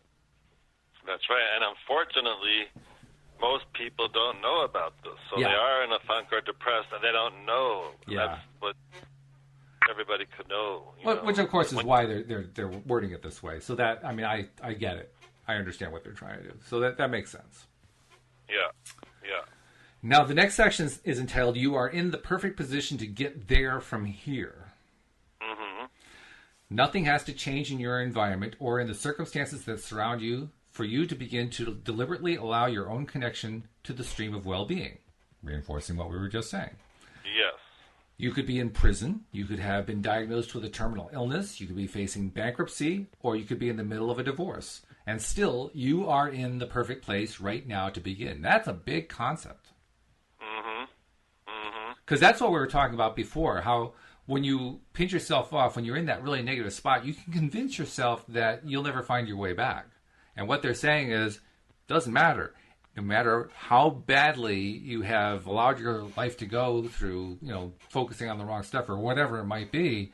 [SPEAKER 2] That's right. And unfortunately, most people don't know about this. So they are in a funk or depressed, and they don't know.
[SPEAKER 1] Yeah.
[SPEAKER 2] That's what everybody could know.
[SPEAKER 1] Which, of course, is why they're wording it this way. So that, I mean, I get it. I understand what they're trying to do. So that makes sense.
[SPEAKER 2] Yeah.
[SPEAKER 1] Now, the next section is entitled, You Are in the Perfect Position to Get There from Here. Nothing has to change in your environment or in the circumstances that surround you for you to begin to deliberately allow your own connection to the stream of well-being, reinforcing what we were just saying.
[SPEAKER 2] Yes.
[SPEAKER 1] You could be in prison, you could have been diagnosed with a terminal illness, you could be facing bankruptcy, or you could be in the middle of a divorce. And still, you are in the perfect place right now to begin. That's a big concept. Because that's what we were talking about before, how when you pinch yourself off, when you're in that really negative spot, you can convince yourself that you'll never find your way back. And what they're saying is, it doesn't matter. No matter how badly you have allowed your life to go through, focusing on the wrong stuff or whatever it might be,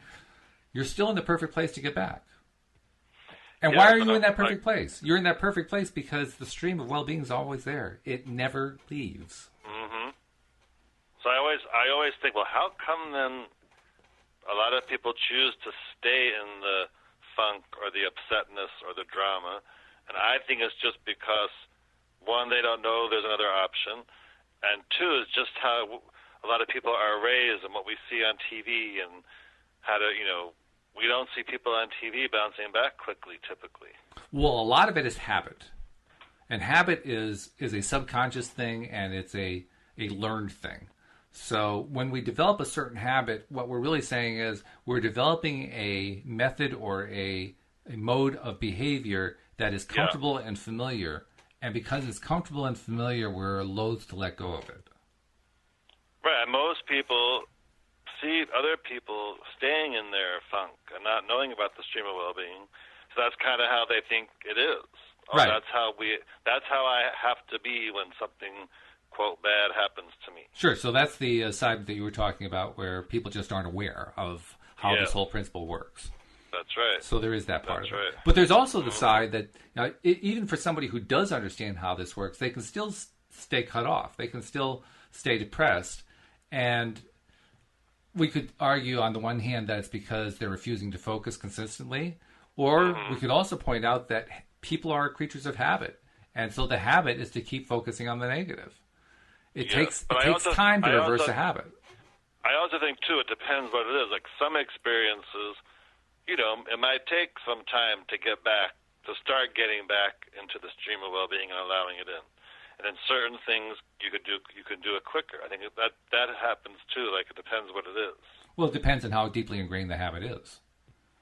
[SPEAKER 1] you're still in the perfect place to get back. And why are you in that perfect place? You're in that perfect place because the stream of well-being is always there. It never leaves.
[SPEAKER 2] So I always think, well, how come then a lot of people choose to stay in the funk or the upsetness or the drama? And I think it's just because, one, they don't know there's another option, and two, is just how a lot of people are raised and what we see on TV and how to, we don't see people on TV bouncing back quickly typically.
[SPEAKER 1] Well, a lot of it is habit. And habit is a subconscious thing, and it's a learned thing. So when we develop a certain habit, what we're really saying is we're developing a method or a mode of behavior that is comfortable and familiar. And because it's comfortable and familiar, we're loath to let go of it.
[SPEAKER 2] Right. Most people see other people staying in their funk and not knowing about the stream of well-being. So that's kind of how they think it is.
[SPEAKER 1] Right.
[SPEAKER 2] That's how I have to be when something, quote, bad happens to me.
[SPEAKER 1] Sure. So that's the side that you were talking about where people just aren't aware of how this whole principle works.
[SPEAKER 2] That's right.
[SPEAKER 1] So there is that part
[SPEAKER 2] That's
[SPEAKER 1] of it.
[SPEAKER 2] right.
[SPEAKER 1] But there's also the side that even for somebody who does understand how this works, they can still stay cut off. They can still stay depressed. And we could argue on the one hand that it's because they're refusing to focus consistently. Or we could also point out that people are creatures of habit. And so the habit is to keep focusing on the negative. It takes time to reverse a habit.
[SPEAKER 2] I also think, too, it depends what it is. Like some experiences, it might take some time to get back, to start getting back into the stream of well-being and allowing it in. And then certain things you can do it quicker. I think that happens, too. Like it depends what it is. Well,
[SPEAKER 1] it depends on how deeply ingrained the habit is.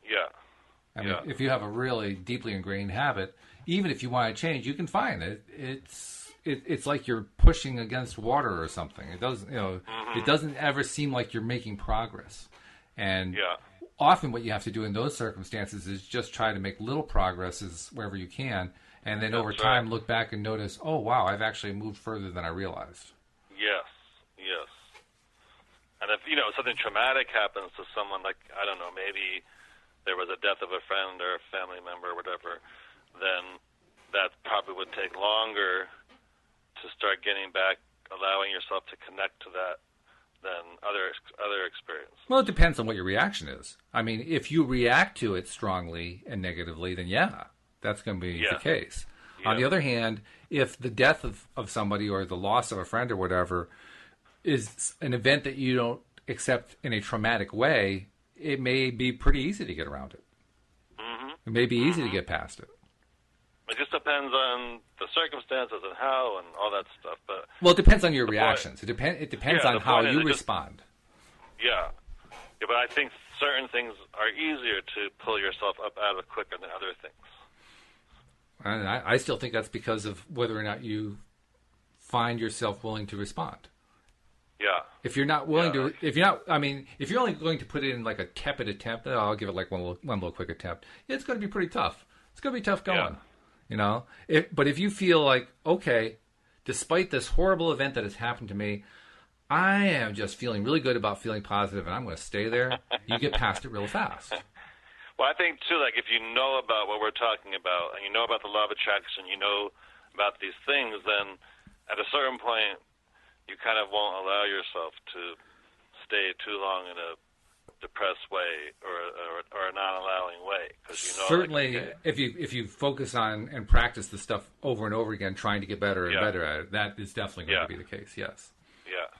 [SPEAKER 2] Yeah.
[SPEAKER 1] I mean, if you have a really deeply ingrained habit, even if you want to change, you can find it. It's like you're pushing against water or something. It doesn't, it doesn't ever seem like you're making progress. And often what you have to do in those circumstances is just try to make little progresses wherever you can, and then over time look back and notice, oh, wow, I've actually moved further than I realized.
[SPEAKER 2] Yes. And if, something traumatic happens to someone, like, I don't know, maybe there was a death of a friend or a family member or whatever, then that probably would take longer to start getting back, allowing yourself to connect to that than other experience.
[SPEAKER 1] Well, it depends on what your reaction is. I mean, if you react to it strongly and negatively, then that's going to be the case. On the other hand, if the death of somebody or the loss of a friend or whatever is an event that you don't except in a traumatic way, it may be pretty easy to get around it.
[SPEAKER 2] Mm-hmm.
[SPEAKER 1] It may be easy to get past it.
[SPEAKER 2] It just depends on the circumstances and how and all that stuff. But
[SPEAKER 1] well, it depends on your reactions. It depends on how you respond.
[SPEAKER 2] Yeah, but I think certain things are easier to pull yourself up out of quicker than other things.
[SPEAKER 1] And I still think that's because of whether or not you find yourself willing to respond.
[SPEAKER 2] Yeah.
[SPEAKER 1] If you're not willing to, if you're only going to put in like a tepid attempt, I'll give it like one little quick attempt. It's going to be pretty tough. It's going to be tough going, you know. But if you feel like, okay, despite this horrible event that has happened to me, I am just feeling really good about feeling positive, and I'm going to stay there. You get past it real fast.
[SPEAKER 2] Well, I think too, like if you know about what we're talking about, and you know about the law of attraction, you know about these things, then at a certain point, you kind of won't allow yourself to stay too long in a depressed way or a non-allowing way, because you know.
[SPEAKER 1] Certainly, like, if you focus on and practice the stuff over and over again, trying to get better and better at it, that is definitely going to be the case. Yes.
[SPEAKER 2] Yeah.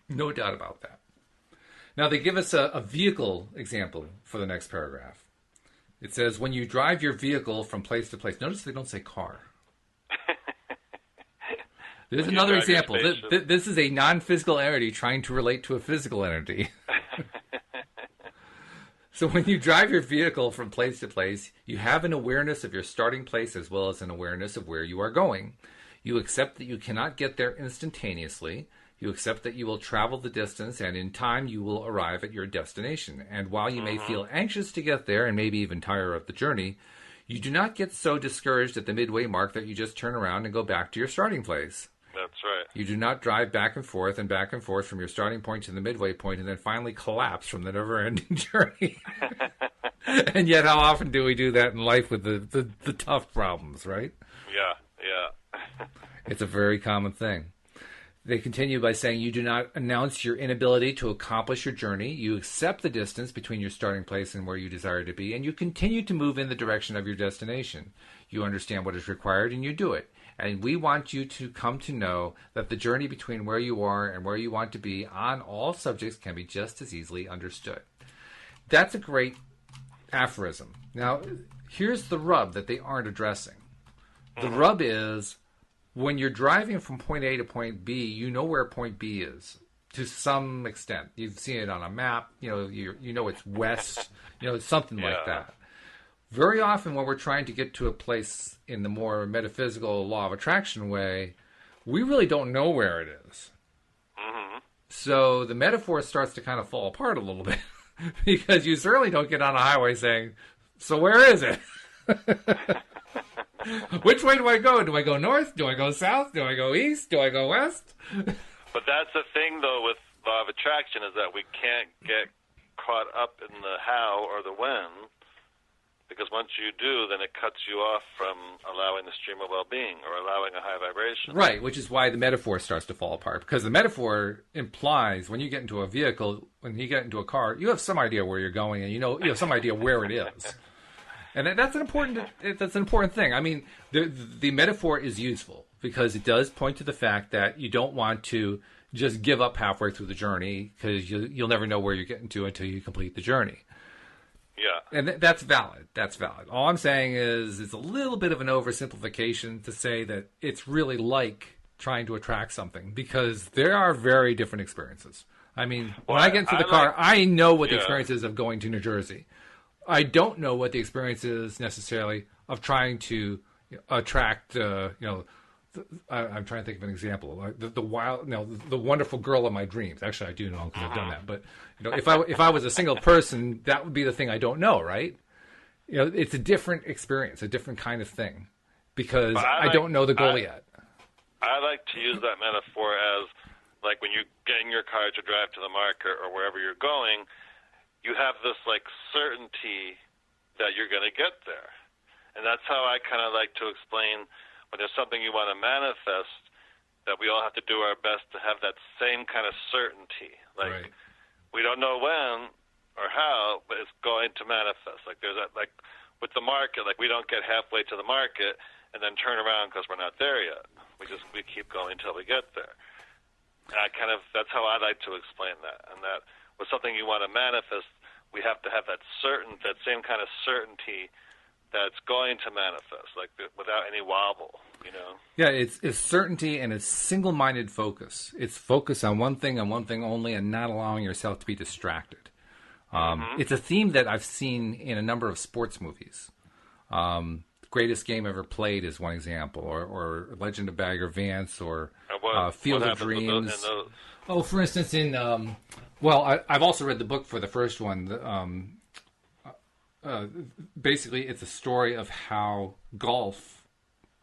[SPEAKER 1] No doubt about that. Now they give us a vehicle example for the next paragraph. It says, when you drive your vehicle from place to place. Notice they don't say car. There's another example. This is a non-physical entity trying to relate to a physical entity. So when you drive your vehicle from place to place, you have an awareness of your starting place as well as an awareness of where you are going. You accept that you cannot get there instantaneously. You accept that you will travel the distance, and in time you will arrive at your destination. And while you may feel anxious to get there and maybe even tire of the journey, you do not get so discouraged at the midway mark that you just turn around and go back to your starting place.
[SPEAKER 2] That's right.
[SPEAKER 1] You do not drive back and forth from your starting point to the midway point and then finally collapse from the never-ending journey. And yet how often do we do that in life with the tough problems, right?
[SPEAKER 2] Yeah.
[SPEAKER 1] It's a very common thing. They continue by saying you do not announce your inability to accomplish your journey. You accept the distance between your starting place and where you desire to be, and you continue to move in the direction of your destination. You understand what is required, and you do it. And we want you to come to know that the journey between where you are and where you want to be on all subjects can be just as easily understood. That's a great aphorism. Now, here's the rub that they aren't addressing. The rub is, when you're driving from point A to point B, you know where point B is to some extent. You've seen it on a map. You know it's west. Something like that. Very often, when we're trying to get to a place in the more metaphysical law of attraction way, we really don't know where it is.
[SPEAKER 2] Mm-hmm.
[SPEAKER 1] So the metaphor starts to kind of fall apart a little bit because you certainly don't get on a highway saying, "So where is it?" Which way do I go? Do I go north? Do I go south? Do I go east? Do I go west?
[SPEAKER 2] But that's the thing, though, with law of attraction, is that we can't get caught up in the how or the when, because once you do, then it cuts you off from allowing the stream of well-being or allowing a high vibration.
[SPEAKER 1] Right, which is why the metaphor starts to fall apart, because the metaphor implies when you get into a vehicle, when you get into a car, you have some idea where you're going, and you have some idea where it is. And that's an important thing. I mean, the metaphor is useful because it does point to the fact that you don't want to just give up halfway through the journey, because you'll never know where you're getting to until you complete the journey.
[SPEAKER 2] Yeah.
[SPEAKER 1] And that's valid. That's valid. All I'm saying is it's a little bit of an oversimplification to say that it's really like trying to attract something, because there are very different experiences. I mean, when I get into the car, I know what the experience is of going to New Jersey. I don't know what the experience is necessarily of trying to attract, I'm trying to think of an example. Like the wonderful girl of my dreams. Actually, I do know because I've done that. But if I was a single person, that would be the thing I don't know, right? It's a different experience, a different kind of thing, because I don't know the goal yet.
[SPEAKER 2] I like to use that metaphor as, like, when you get in your car to drive to the market or wherever you're going, you have this, like, certainty that you're going to get there. And that's how I kind of like to explain, when there's something you want to manifest, that we all have to do our best to have that same kind of certainty. Like, we don't know when or how, but it's going to manifest. Like, there's that, like, with the market, like, we don't get halfway to the market and then turn around because we're not there yet. We keep going until we get there. That's how I like to explain that. And that with something you want to manifest, we have to have that same kind of certainty that's going to manifest, like without any wobble, you know?
[SPEAKER 1] Yeah, it's certainty and it's single-minded focus. It's focus on one thing and one thing only, and not allowing yourself to be distracted. It's a theme that I've seen in a number of sports movies. Greatest Game Ever Played is one example, or Legend of Bagger Vance, or Field of Dreams. For instance, I've also read the book for the first one. Basically, it's a story of how golf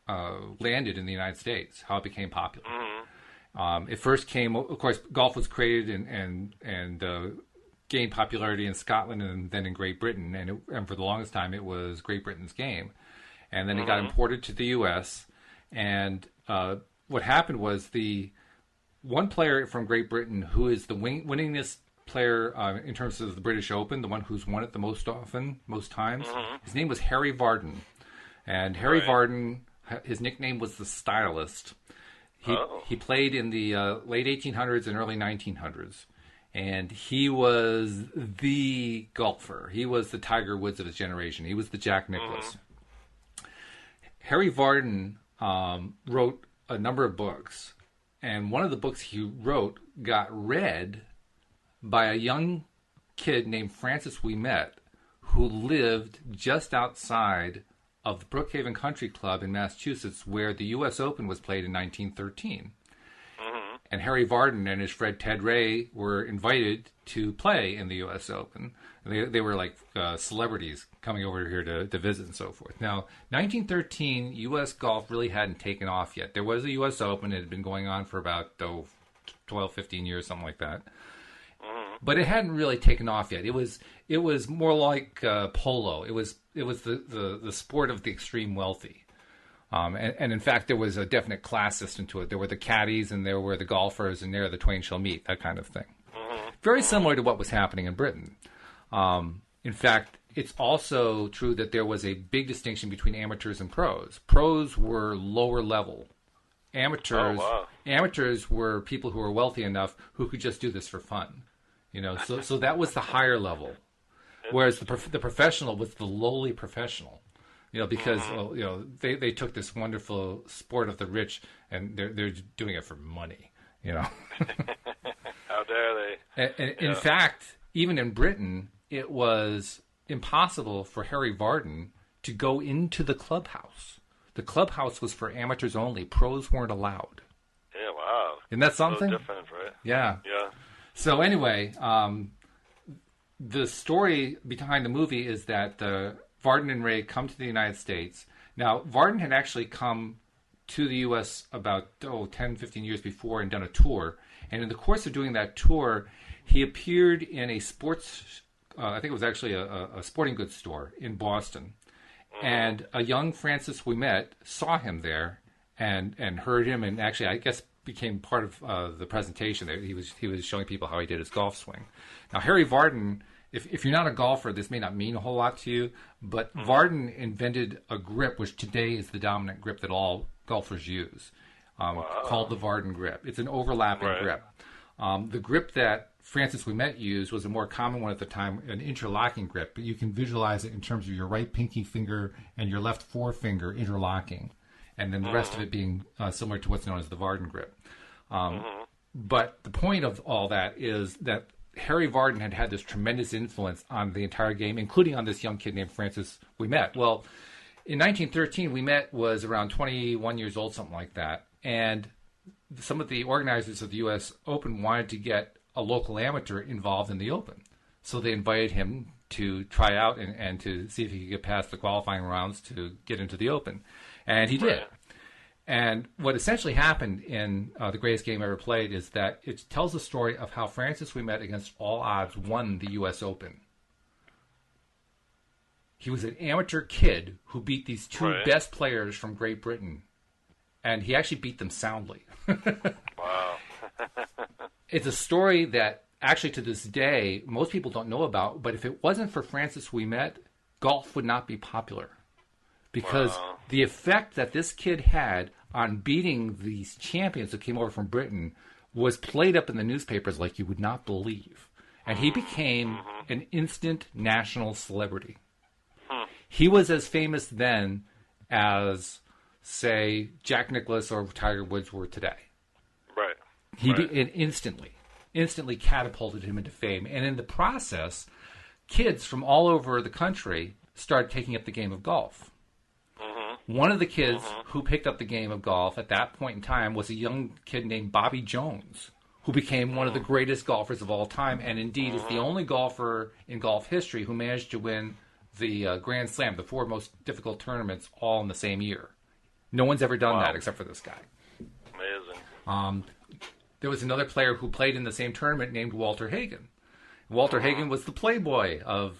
[SPEAKER 1] landed in the United States, how it became popular. It first came, of course, golf was created and gained popularity in Scotland and then in Great Britain, and for the longest time it was Great Britain's game. And then it got imported to the U.S., and what happened was the one player from Great Britain who is the winningest player in terms of the British Open, the one who's won it the most times, his name was Harry Vardon. And Harry Vardon, his nickname was the Stylist. He played in the late 1800s and early 1900s. And he was the golfer. He was the Tiger Woods of his generation. He was the Jack Nicklaus. Harry Vardon wrote a number of books, and one of the books he wrote got read by a young kid named Francis Ouimet, who lived just outside of the Brookhaven Country Club in Massachusetts, where the U.S. Open was played in 1913. And Harry Vardon and his friend Ted Ray were invited to play in the U.S. Open. They were like celebrities coming over here to visit and so forth. Now, 1913, U.S. golf really hadn't taken off yet. There was a U.S. Open. It had been going on for about 12, 15 years, something like that. But it hadn't really taken off yet. It was more like polo. It was the sport of the extreme wealthy. And in fact, there was a definite class system to it. There were the caddies, and there were the golfers, and there the twain shall meet, that kind of thing. Very similar to what was happening in Britain. In fact, it's also true that there was a big distinction between amateurs and pros. Pros were lower level. Amateurs were people who were wealthy enough who could just do this for fun. So that was the higher level, whereas the professional was the lowly professional. Because they took this wonderful sport of the rich, and they're doing it for money.
[SPEAKER 2] How dare they?
[SPEAKER 1] And in fact, even in Britain, it was impossible for Harry Vardon to go into the clubhouse. The clubhouse was for amateurs only. Pros weren't allowed.
[SPEAKER 2] Yeah, wow.
[SPEAKER 1] Isn't that something?
[SPEAKER 2] So different, right?
[SPEAKER 1] Yeah. So anyway, the story behind the movie is that Vardon and Ray come to the United States. Now, Vardon had actually come to the U.S. about 10, 15 years before and done a tour. And in the course of doing that tour, he appeared in a sports, I think it was actually a sporting goods store in Boston. And a young Francis Ouimet saw him there and heard him, and actually, I guess, became part of the presentation. He was showing people how he did his golf swing. Now, Harry Vardon, if you're not a golfer, this may not mean a whole lot to you, but Vardon invented a grip which today is the dominant grip that all golfers use, called the Vardon grip. It's an overlapping grip. The grip that Francis Ouimet used was a more common one at the time, an interlocking grip, but you can visualize it in terms of your right pinky finger and your left forefinger interlocking, and then the rest of it being similar to what's known as the Vardon grip. But the point of all that is that Harry Vardon had this tremendous influence on the entire game, including on this young kid named Francis Ouimet. Well, in 1913, Ouimet was around 21 years old, something like that, and some of the organizers of the U.S. Open wanted to get a local amateur involved in the Open. So they invited him to try out and to see if he could get past the qualifying rounds to get into the Open. And he did. And what essentially happened in The Greatest Game Ever Played is that it tells the story of how Francis Ouimet, against all odds, won the U.S. Open. He was an amateur kid who beat these two best players from Great Britain. And he actually beat them soundly.
[SPEAKER 2] Wow.
[SPEAKER 1] It's a story that actually to this day most people don't know about, but if it wasn't for Francis Ouimet, golf would not be popular. Because the effect that this kid had on beating these champions that came over from Britain was played up in the newspapers like you would not believe. And he became an instant national celebrity. He was as famous then as, say, Jack Nicklaus or Tiger Woods were today.
[SPEAKER 2] Right.
[SPEAKER 1] It instantly catapulted him into fame. And in the process, kids from all over the country started taking up the game of golf. One of the kids who picked up the game of golf at that point in time was a young kid named Bobby Jones, who became one of the greatest golfers of all time, and indeed is the only golfer in golf history who managed to win the Grand Slam, the 4 most difficult tournaments, all in the same year. No one's ever done that except for this guy.
[SPEAKER 2] Amazing.
[SPEAKER 1] There was another player who played in the same tournament named Walter Hagen. Walter Hagen was the playboy of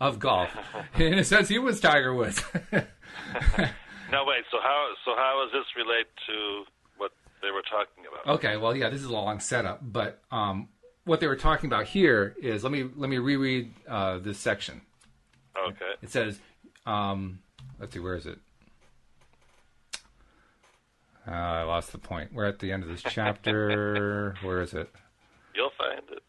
[SPEAKER 1] of golf. In a sense, he was Tiger Woods.
[SPEAKER 2] Now wait, so how does this relate to what they were talking about?
[SPEAKER 1] Okay, well, yeah, this is a long setup, but what they were talking about here is let me reread this section.
[SPEAKER 2] Okay.
[SPEAKER 1] It says, let's see, where is it? I lost the point. We're at the end of this chapter. Where is it?
[SPEAKER 2] You'll find it.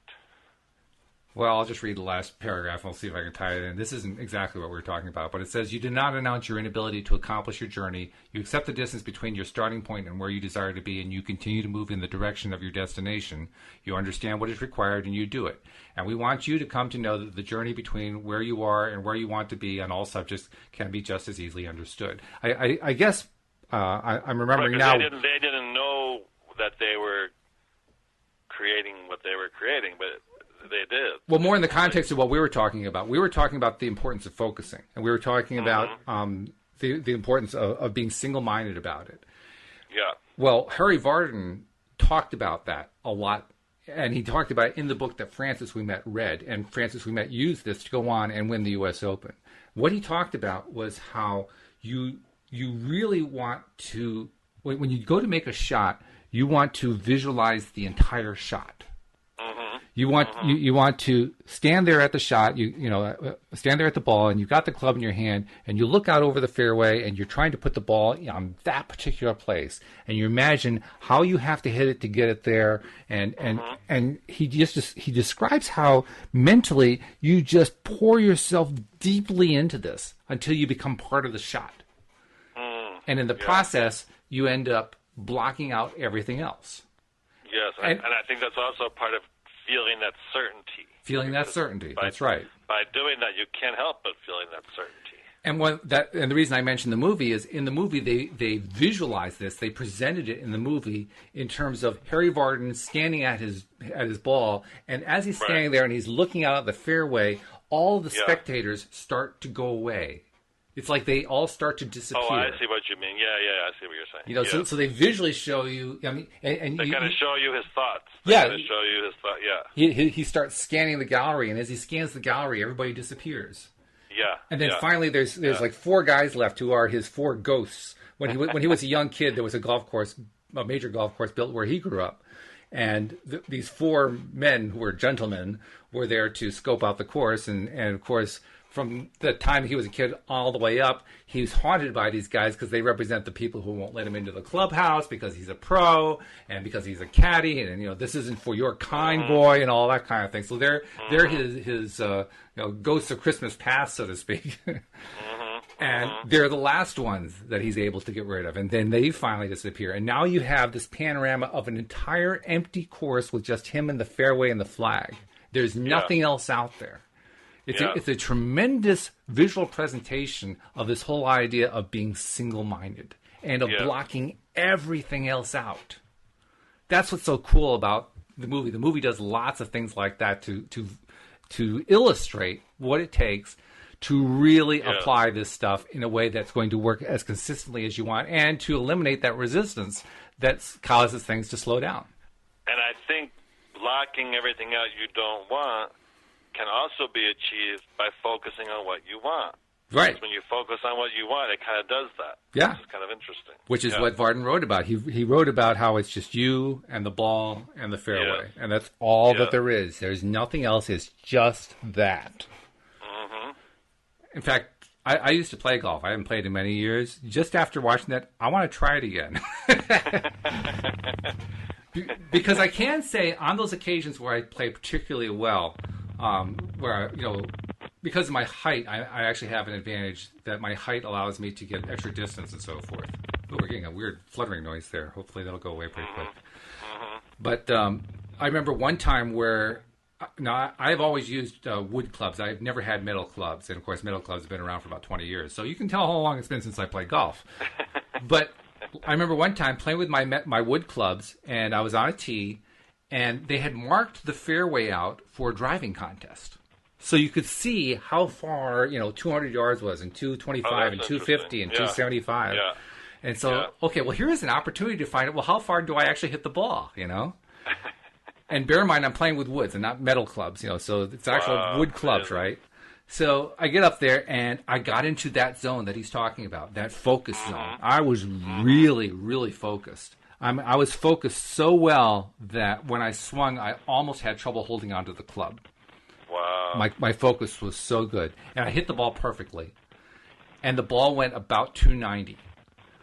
[SPEAKER 1] Well, I'll just read the last paragraph and I'll see if I can tie it in. This isn't exactly what we're talking about, but it says, you do not announce your inability to accomplish your journey. You accept the distance between your starting point and where you desire to be, and you continue to move in the direction of your destination. You understand what is required, and you do it. And we want you to come to know that the journey between where you are and where you want to be on all subjects can be just as easily understood. I guess I'm remembering now.
[SPEAKER 2] They didn't know that they were creating what they were creating, but they did.
[SPEAKER 1] Well, more in the context of what we were talking about. We were talking about the importance of focusing, and we were talking about the importance of being single-minded about it.
[SPEAKER 2] Yeah.
[SPEAKER 1] Well, Harry Vardon talked about that a lot, and he talked about it in the book that Francis Ouimet read, and Francis Ouimet used this to go on and win the U.S. Open. What he talked about was how you really want to, when you go to make a shot, you want to visualize the entire shot. You want to stand there at the shot, stand there at the ball, and you've got the club in your hand, and you look out over the fairway, and you're trying to put the ball on that particular place, and you imagine how you have to hit it to get it there, and he describes how mentally you just pour yourself deeply into this until you become part of the shot, and in the process you end up blocking out everything else.
[SPEAKER 2] Yes, and I think that's also part of feeling that certainty.
[SPEAKER 1] That's right.
[SPEAKER 2] By doing that, you can't help but feeling that certainty.
[SPEAKER 1] And the reason I mentioned the movie is in the movie they visualized this. They presented it in the movie in terms of Harry Vardon standing at his ball, and as he's standing there and he's looking out at the fairway, all the spectators start to go away. It's like they all start to disappear.
[SPEAKER 2] Oh, I see what you mean. Yeah, I see what you're saying.
[SPEAKER 1] So they visually show you. I mean, and
[SPEAKER 2] they kind of show you his thoughts.
[SPEAKER 1] He starts scanning the gallery, and as he scans the gallery, everybody disappears.
[SPEAKER 2] Yeah.
[SPEAKER 1] And then finally, there's like 4 guys left who are his 4 ghosts. When he was a young kid, there was a major golf course built where he grew up, and these 4 men who were gentlemen were there to scope out the course, and of course, from the time he was a kid all the way up, he was haunted by these guys because they represent the people who won't let him into the clubhouse because he's a pro and because he's a caddy, and this isn't for your kind, boy, and all that kind of thing. So they're his ghosts of Christmas past, so to speak. And they're the last ones that he's able to get rid of, and then they finally disappear. And now you have this panorama of an entire empty course with just him and the fairway and the flag. There's nothing else out there. It's a tremendous visual presentation of this whole idea of being single-minded and of blocking everything else out. That's what's so cool about the movie. The movie does lots of things like that to illustrate what it takes to really apply this stuff in a way that's going to work as consistently as you want, and to eliminate that resistance that causes things to slow down.
[SPEAKER 2] And I think blocking everything out you don't want can also be achieved by focusing on what you want.
[SPEAKER 1] Right.
[SPEAKER 2] Because when you focus on what you want, it kind of does that.
[SPEAKER 1] Yeah.
[SPEAKER 2] Which is kind of interesting.
[SPEAKER 1] Which is what Vardon wrote about. He wrote about how it's just you and the ball and the fairway. And that's all that there is. There's nothing else. It's just that. In fact, I used to play golf. I haven't played in many years. Just after watching that, I want to try it again. Because I can say on those occasions where I play particularly well, where because of my height, I actually have an advantage that my height allows me to get extra distance and so forth. Oh, we're getting a weird fluttering noise there. Hopefully that'll go away pretty quick. But I remember one time where, now I've always used wood clubs. I've never had metal clubs. And of course, metal clubs have been around for about 20 years. So you can tell how long it's been since I played golf. But I remember one time playing with my wood clubs, and I was on a tee, and they had marked the fairway out for a driving contest. So you could see how far, 200 yards was, and 225, and 250, and 275. Yeah. And so, okay, well, here's an opportunity to find out, well, how far do I actually hit the ball, And bear in mind, I'm playing with woods and not metal clubs, so it's actual wood clubs, right? So I get up there, and I got into that zone that he's talking about, that focus zone. I was really, really focused. I was focused so well that when I swung, I almost had trouble holding onto the club.
[SPEAKER 2] Wow.
[SPEAKER 1] My focus was so good. And I hit the ball perfectly. And the ball went about 290,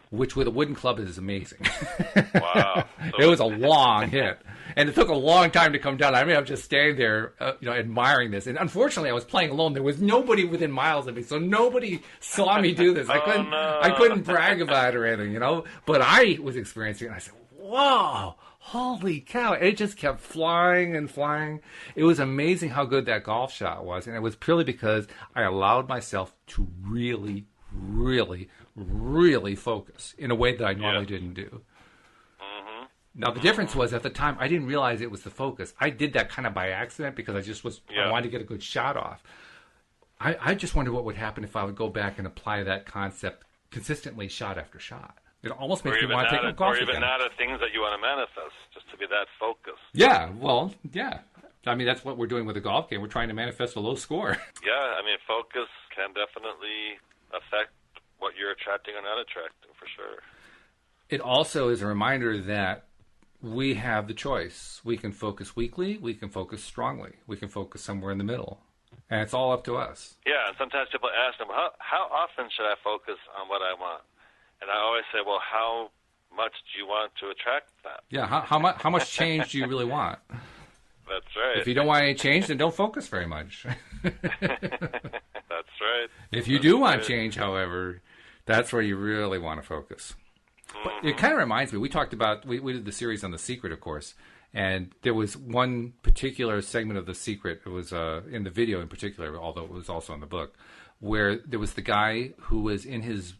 [SPEAKER 1] which with a wooden club is amazing.
[SPEAKER 2] Wow.
[SPEAKER 1] It was a long hit. And it took a long time to come down. I mean, I'm just standing there, admiring this. And unfortunately, I was playing alone. There was nobody within miles of me, so nobody saw me do this. I couldn't brag about it or anything, But I was experiencing it, and I said, whoa, holy cow. It just kept flying and flying. It was amazing how good that golf shot was. And it was purely because I allowed myself to really, really, really focus in a way that I normally didn't do. Now, the difference was, at the time, I didn't realize it was the focus. I did that kind of by accident because I wanted to get a good shot off. I just wonder what would happen if I would go back and apply that concept consistently shot after shot. It almost makes me want to take up golf again.
[SPEAKER 2] Or even out of things that you want to manifest, just to be that focused.
[SPEAKER 1] Yeah, well, yeah. I mean, that's what we're doing with the golf game. We're trying to manifest a low score.
[SPEAKER 2] Yeah, I mean, focus can definitely affect what you're attracting or not attracting, for sure.
[SPEAKER 1] It also is a reminder that we have the choice. We can focus weakly. We can focus strongly. We can focus somewhere in the middle. And it's all up to us.
[SPEAKER 2] Yeah, and sometimes people ask them, how often should I focus on what I want? And I always say, well, how much do you want to attract that?
[SPEAKER 1] Yeah, how much change do you really want?
[SPEAKER 2] That's right.
[SPEAKER 1] If you don't want any change, then don't focus very much.
[SPEAKER 2] That's right.
[SPEAKER 1] If you do want change, however, that's where you really want to focus. But it kind of reminds me, we talked about, we did the series on The Secret, of course, and there was one particular segment of The Secret, it was in the video in particular, although it was also in the book, where there was the guy who was in his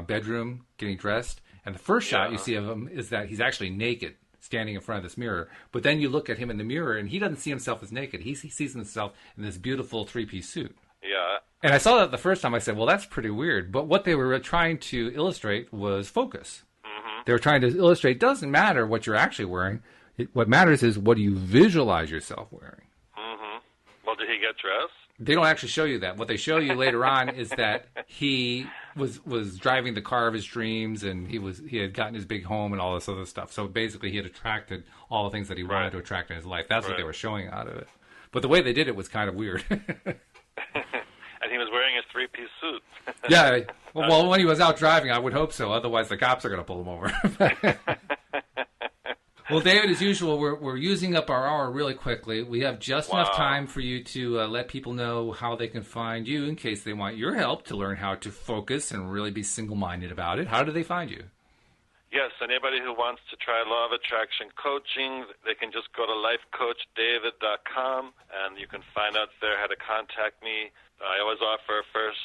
[SPEAKER 1] bedroom getting dressed, and the first shot you see of him is that he's actually naked, standing in front of this mirror, but then you look at him in the mirror, and he doesn't see himself as naked. He sees himself in this beautiful three-piece suit.
[SPEAKER 2] Yeah.
[SPEAKER 1] And I saw that the first time, I said, well, that's pretty weird, but what they were trying to illustrate was focus. They were trying to illustrate it doesn't matter what you're actually wearing. What matters is what do you visualize yourself wearing.
[SPEAKER 2] Well, did he get dressed?
[SPEAKER 1] They don't actually show you that. What they show you later on is that he was driving the car of his dreams, and he had gotten his big home and all this other stuff. So basically, he had attracted all the things that he wanted to attract in his life. That's what they were showing out of it. But the way they did it was kind of weird.
[SPEAKER 2] And he was wearing his three-piece suit.
[SPEAKER 1] Yeah. Well, when he was out driving, I would hope so. Otherwise, the cops are going to pull him over. Well, David, as usual, we're using up our hour really quickly. We have just enough time for you to let people know how they can find you in case they want your help to learn how to focus and really be single-minded about it. How do they find you?
[SPEAKER 2] Yes, anybody who wants to try Law of Attraction coaching, they can just go to lifecoachdavid.com, and you can find out there how to contact me. I always offer a first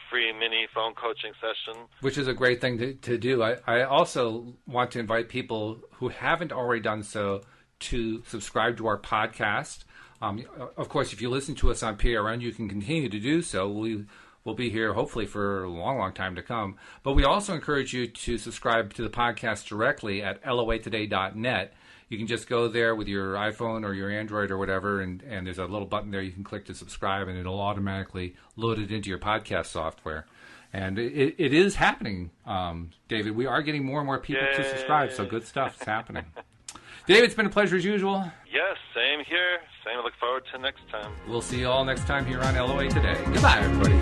[SPEAKER 2] free mini phone coaching session. Which
[SPEAKER 1] is a great thing to do. I also want to invite people who haven't already done so to subscribe to our podcast. Of course, if you listen to us on PRN, you can continue to do so. We'll be here hopefully for a long, long time to come. But we also encourage you to subscribe to the podcast directly at loatoday.net. You can just go there with your iPhone or your Android or whatever, and there's a little button there you can click to subscribe, and it'll automatically load it into your podcast software. And it is happening, David. We are getting more and more people to subscribe, so good stuff is happening. David, it's been a pleasure as usual.
[SPEAKER 2] Yes, same here. Same. I look forward to next time.
[SPEAKER 1] We'll see you all next time here on LOA Today. Goodbye, everybody.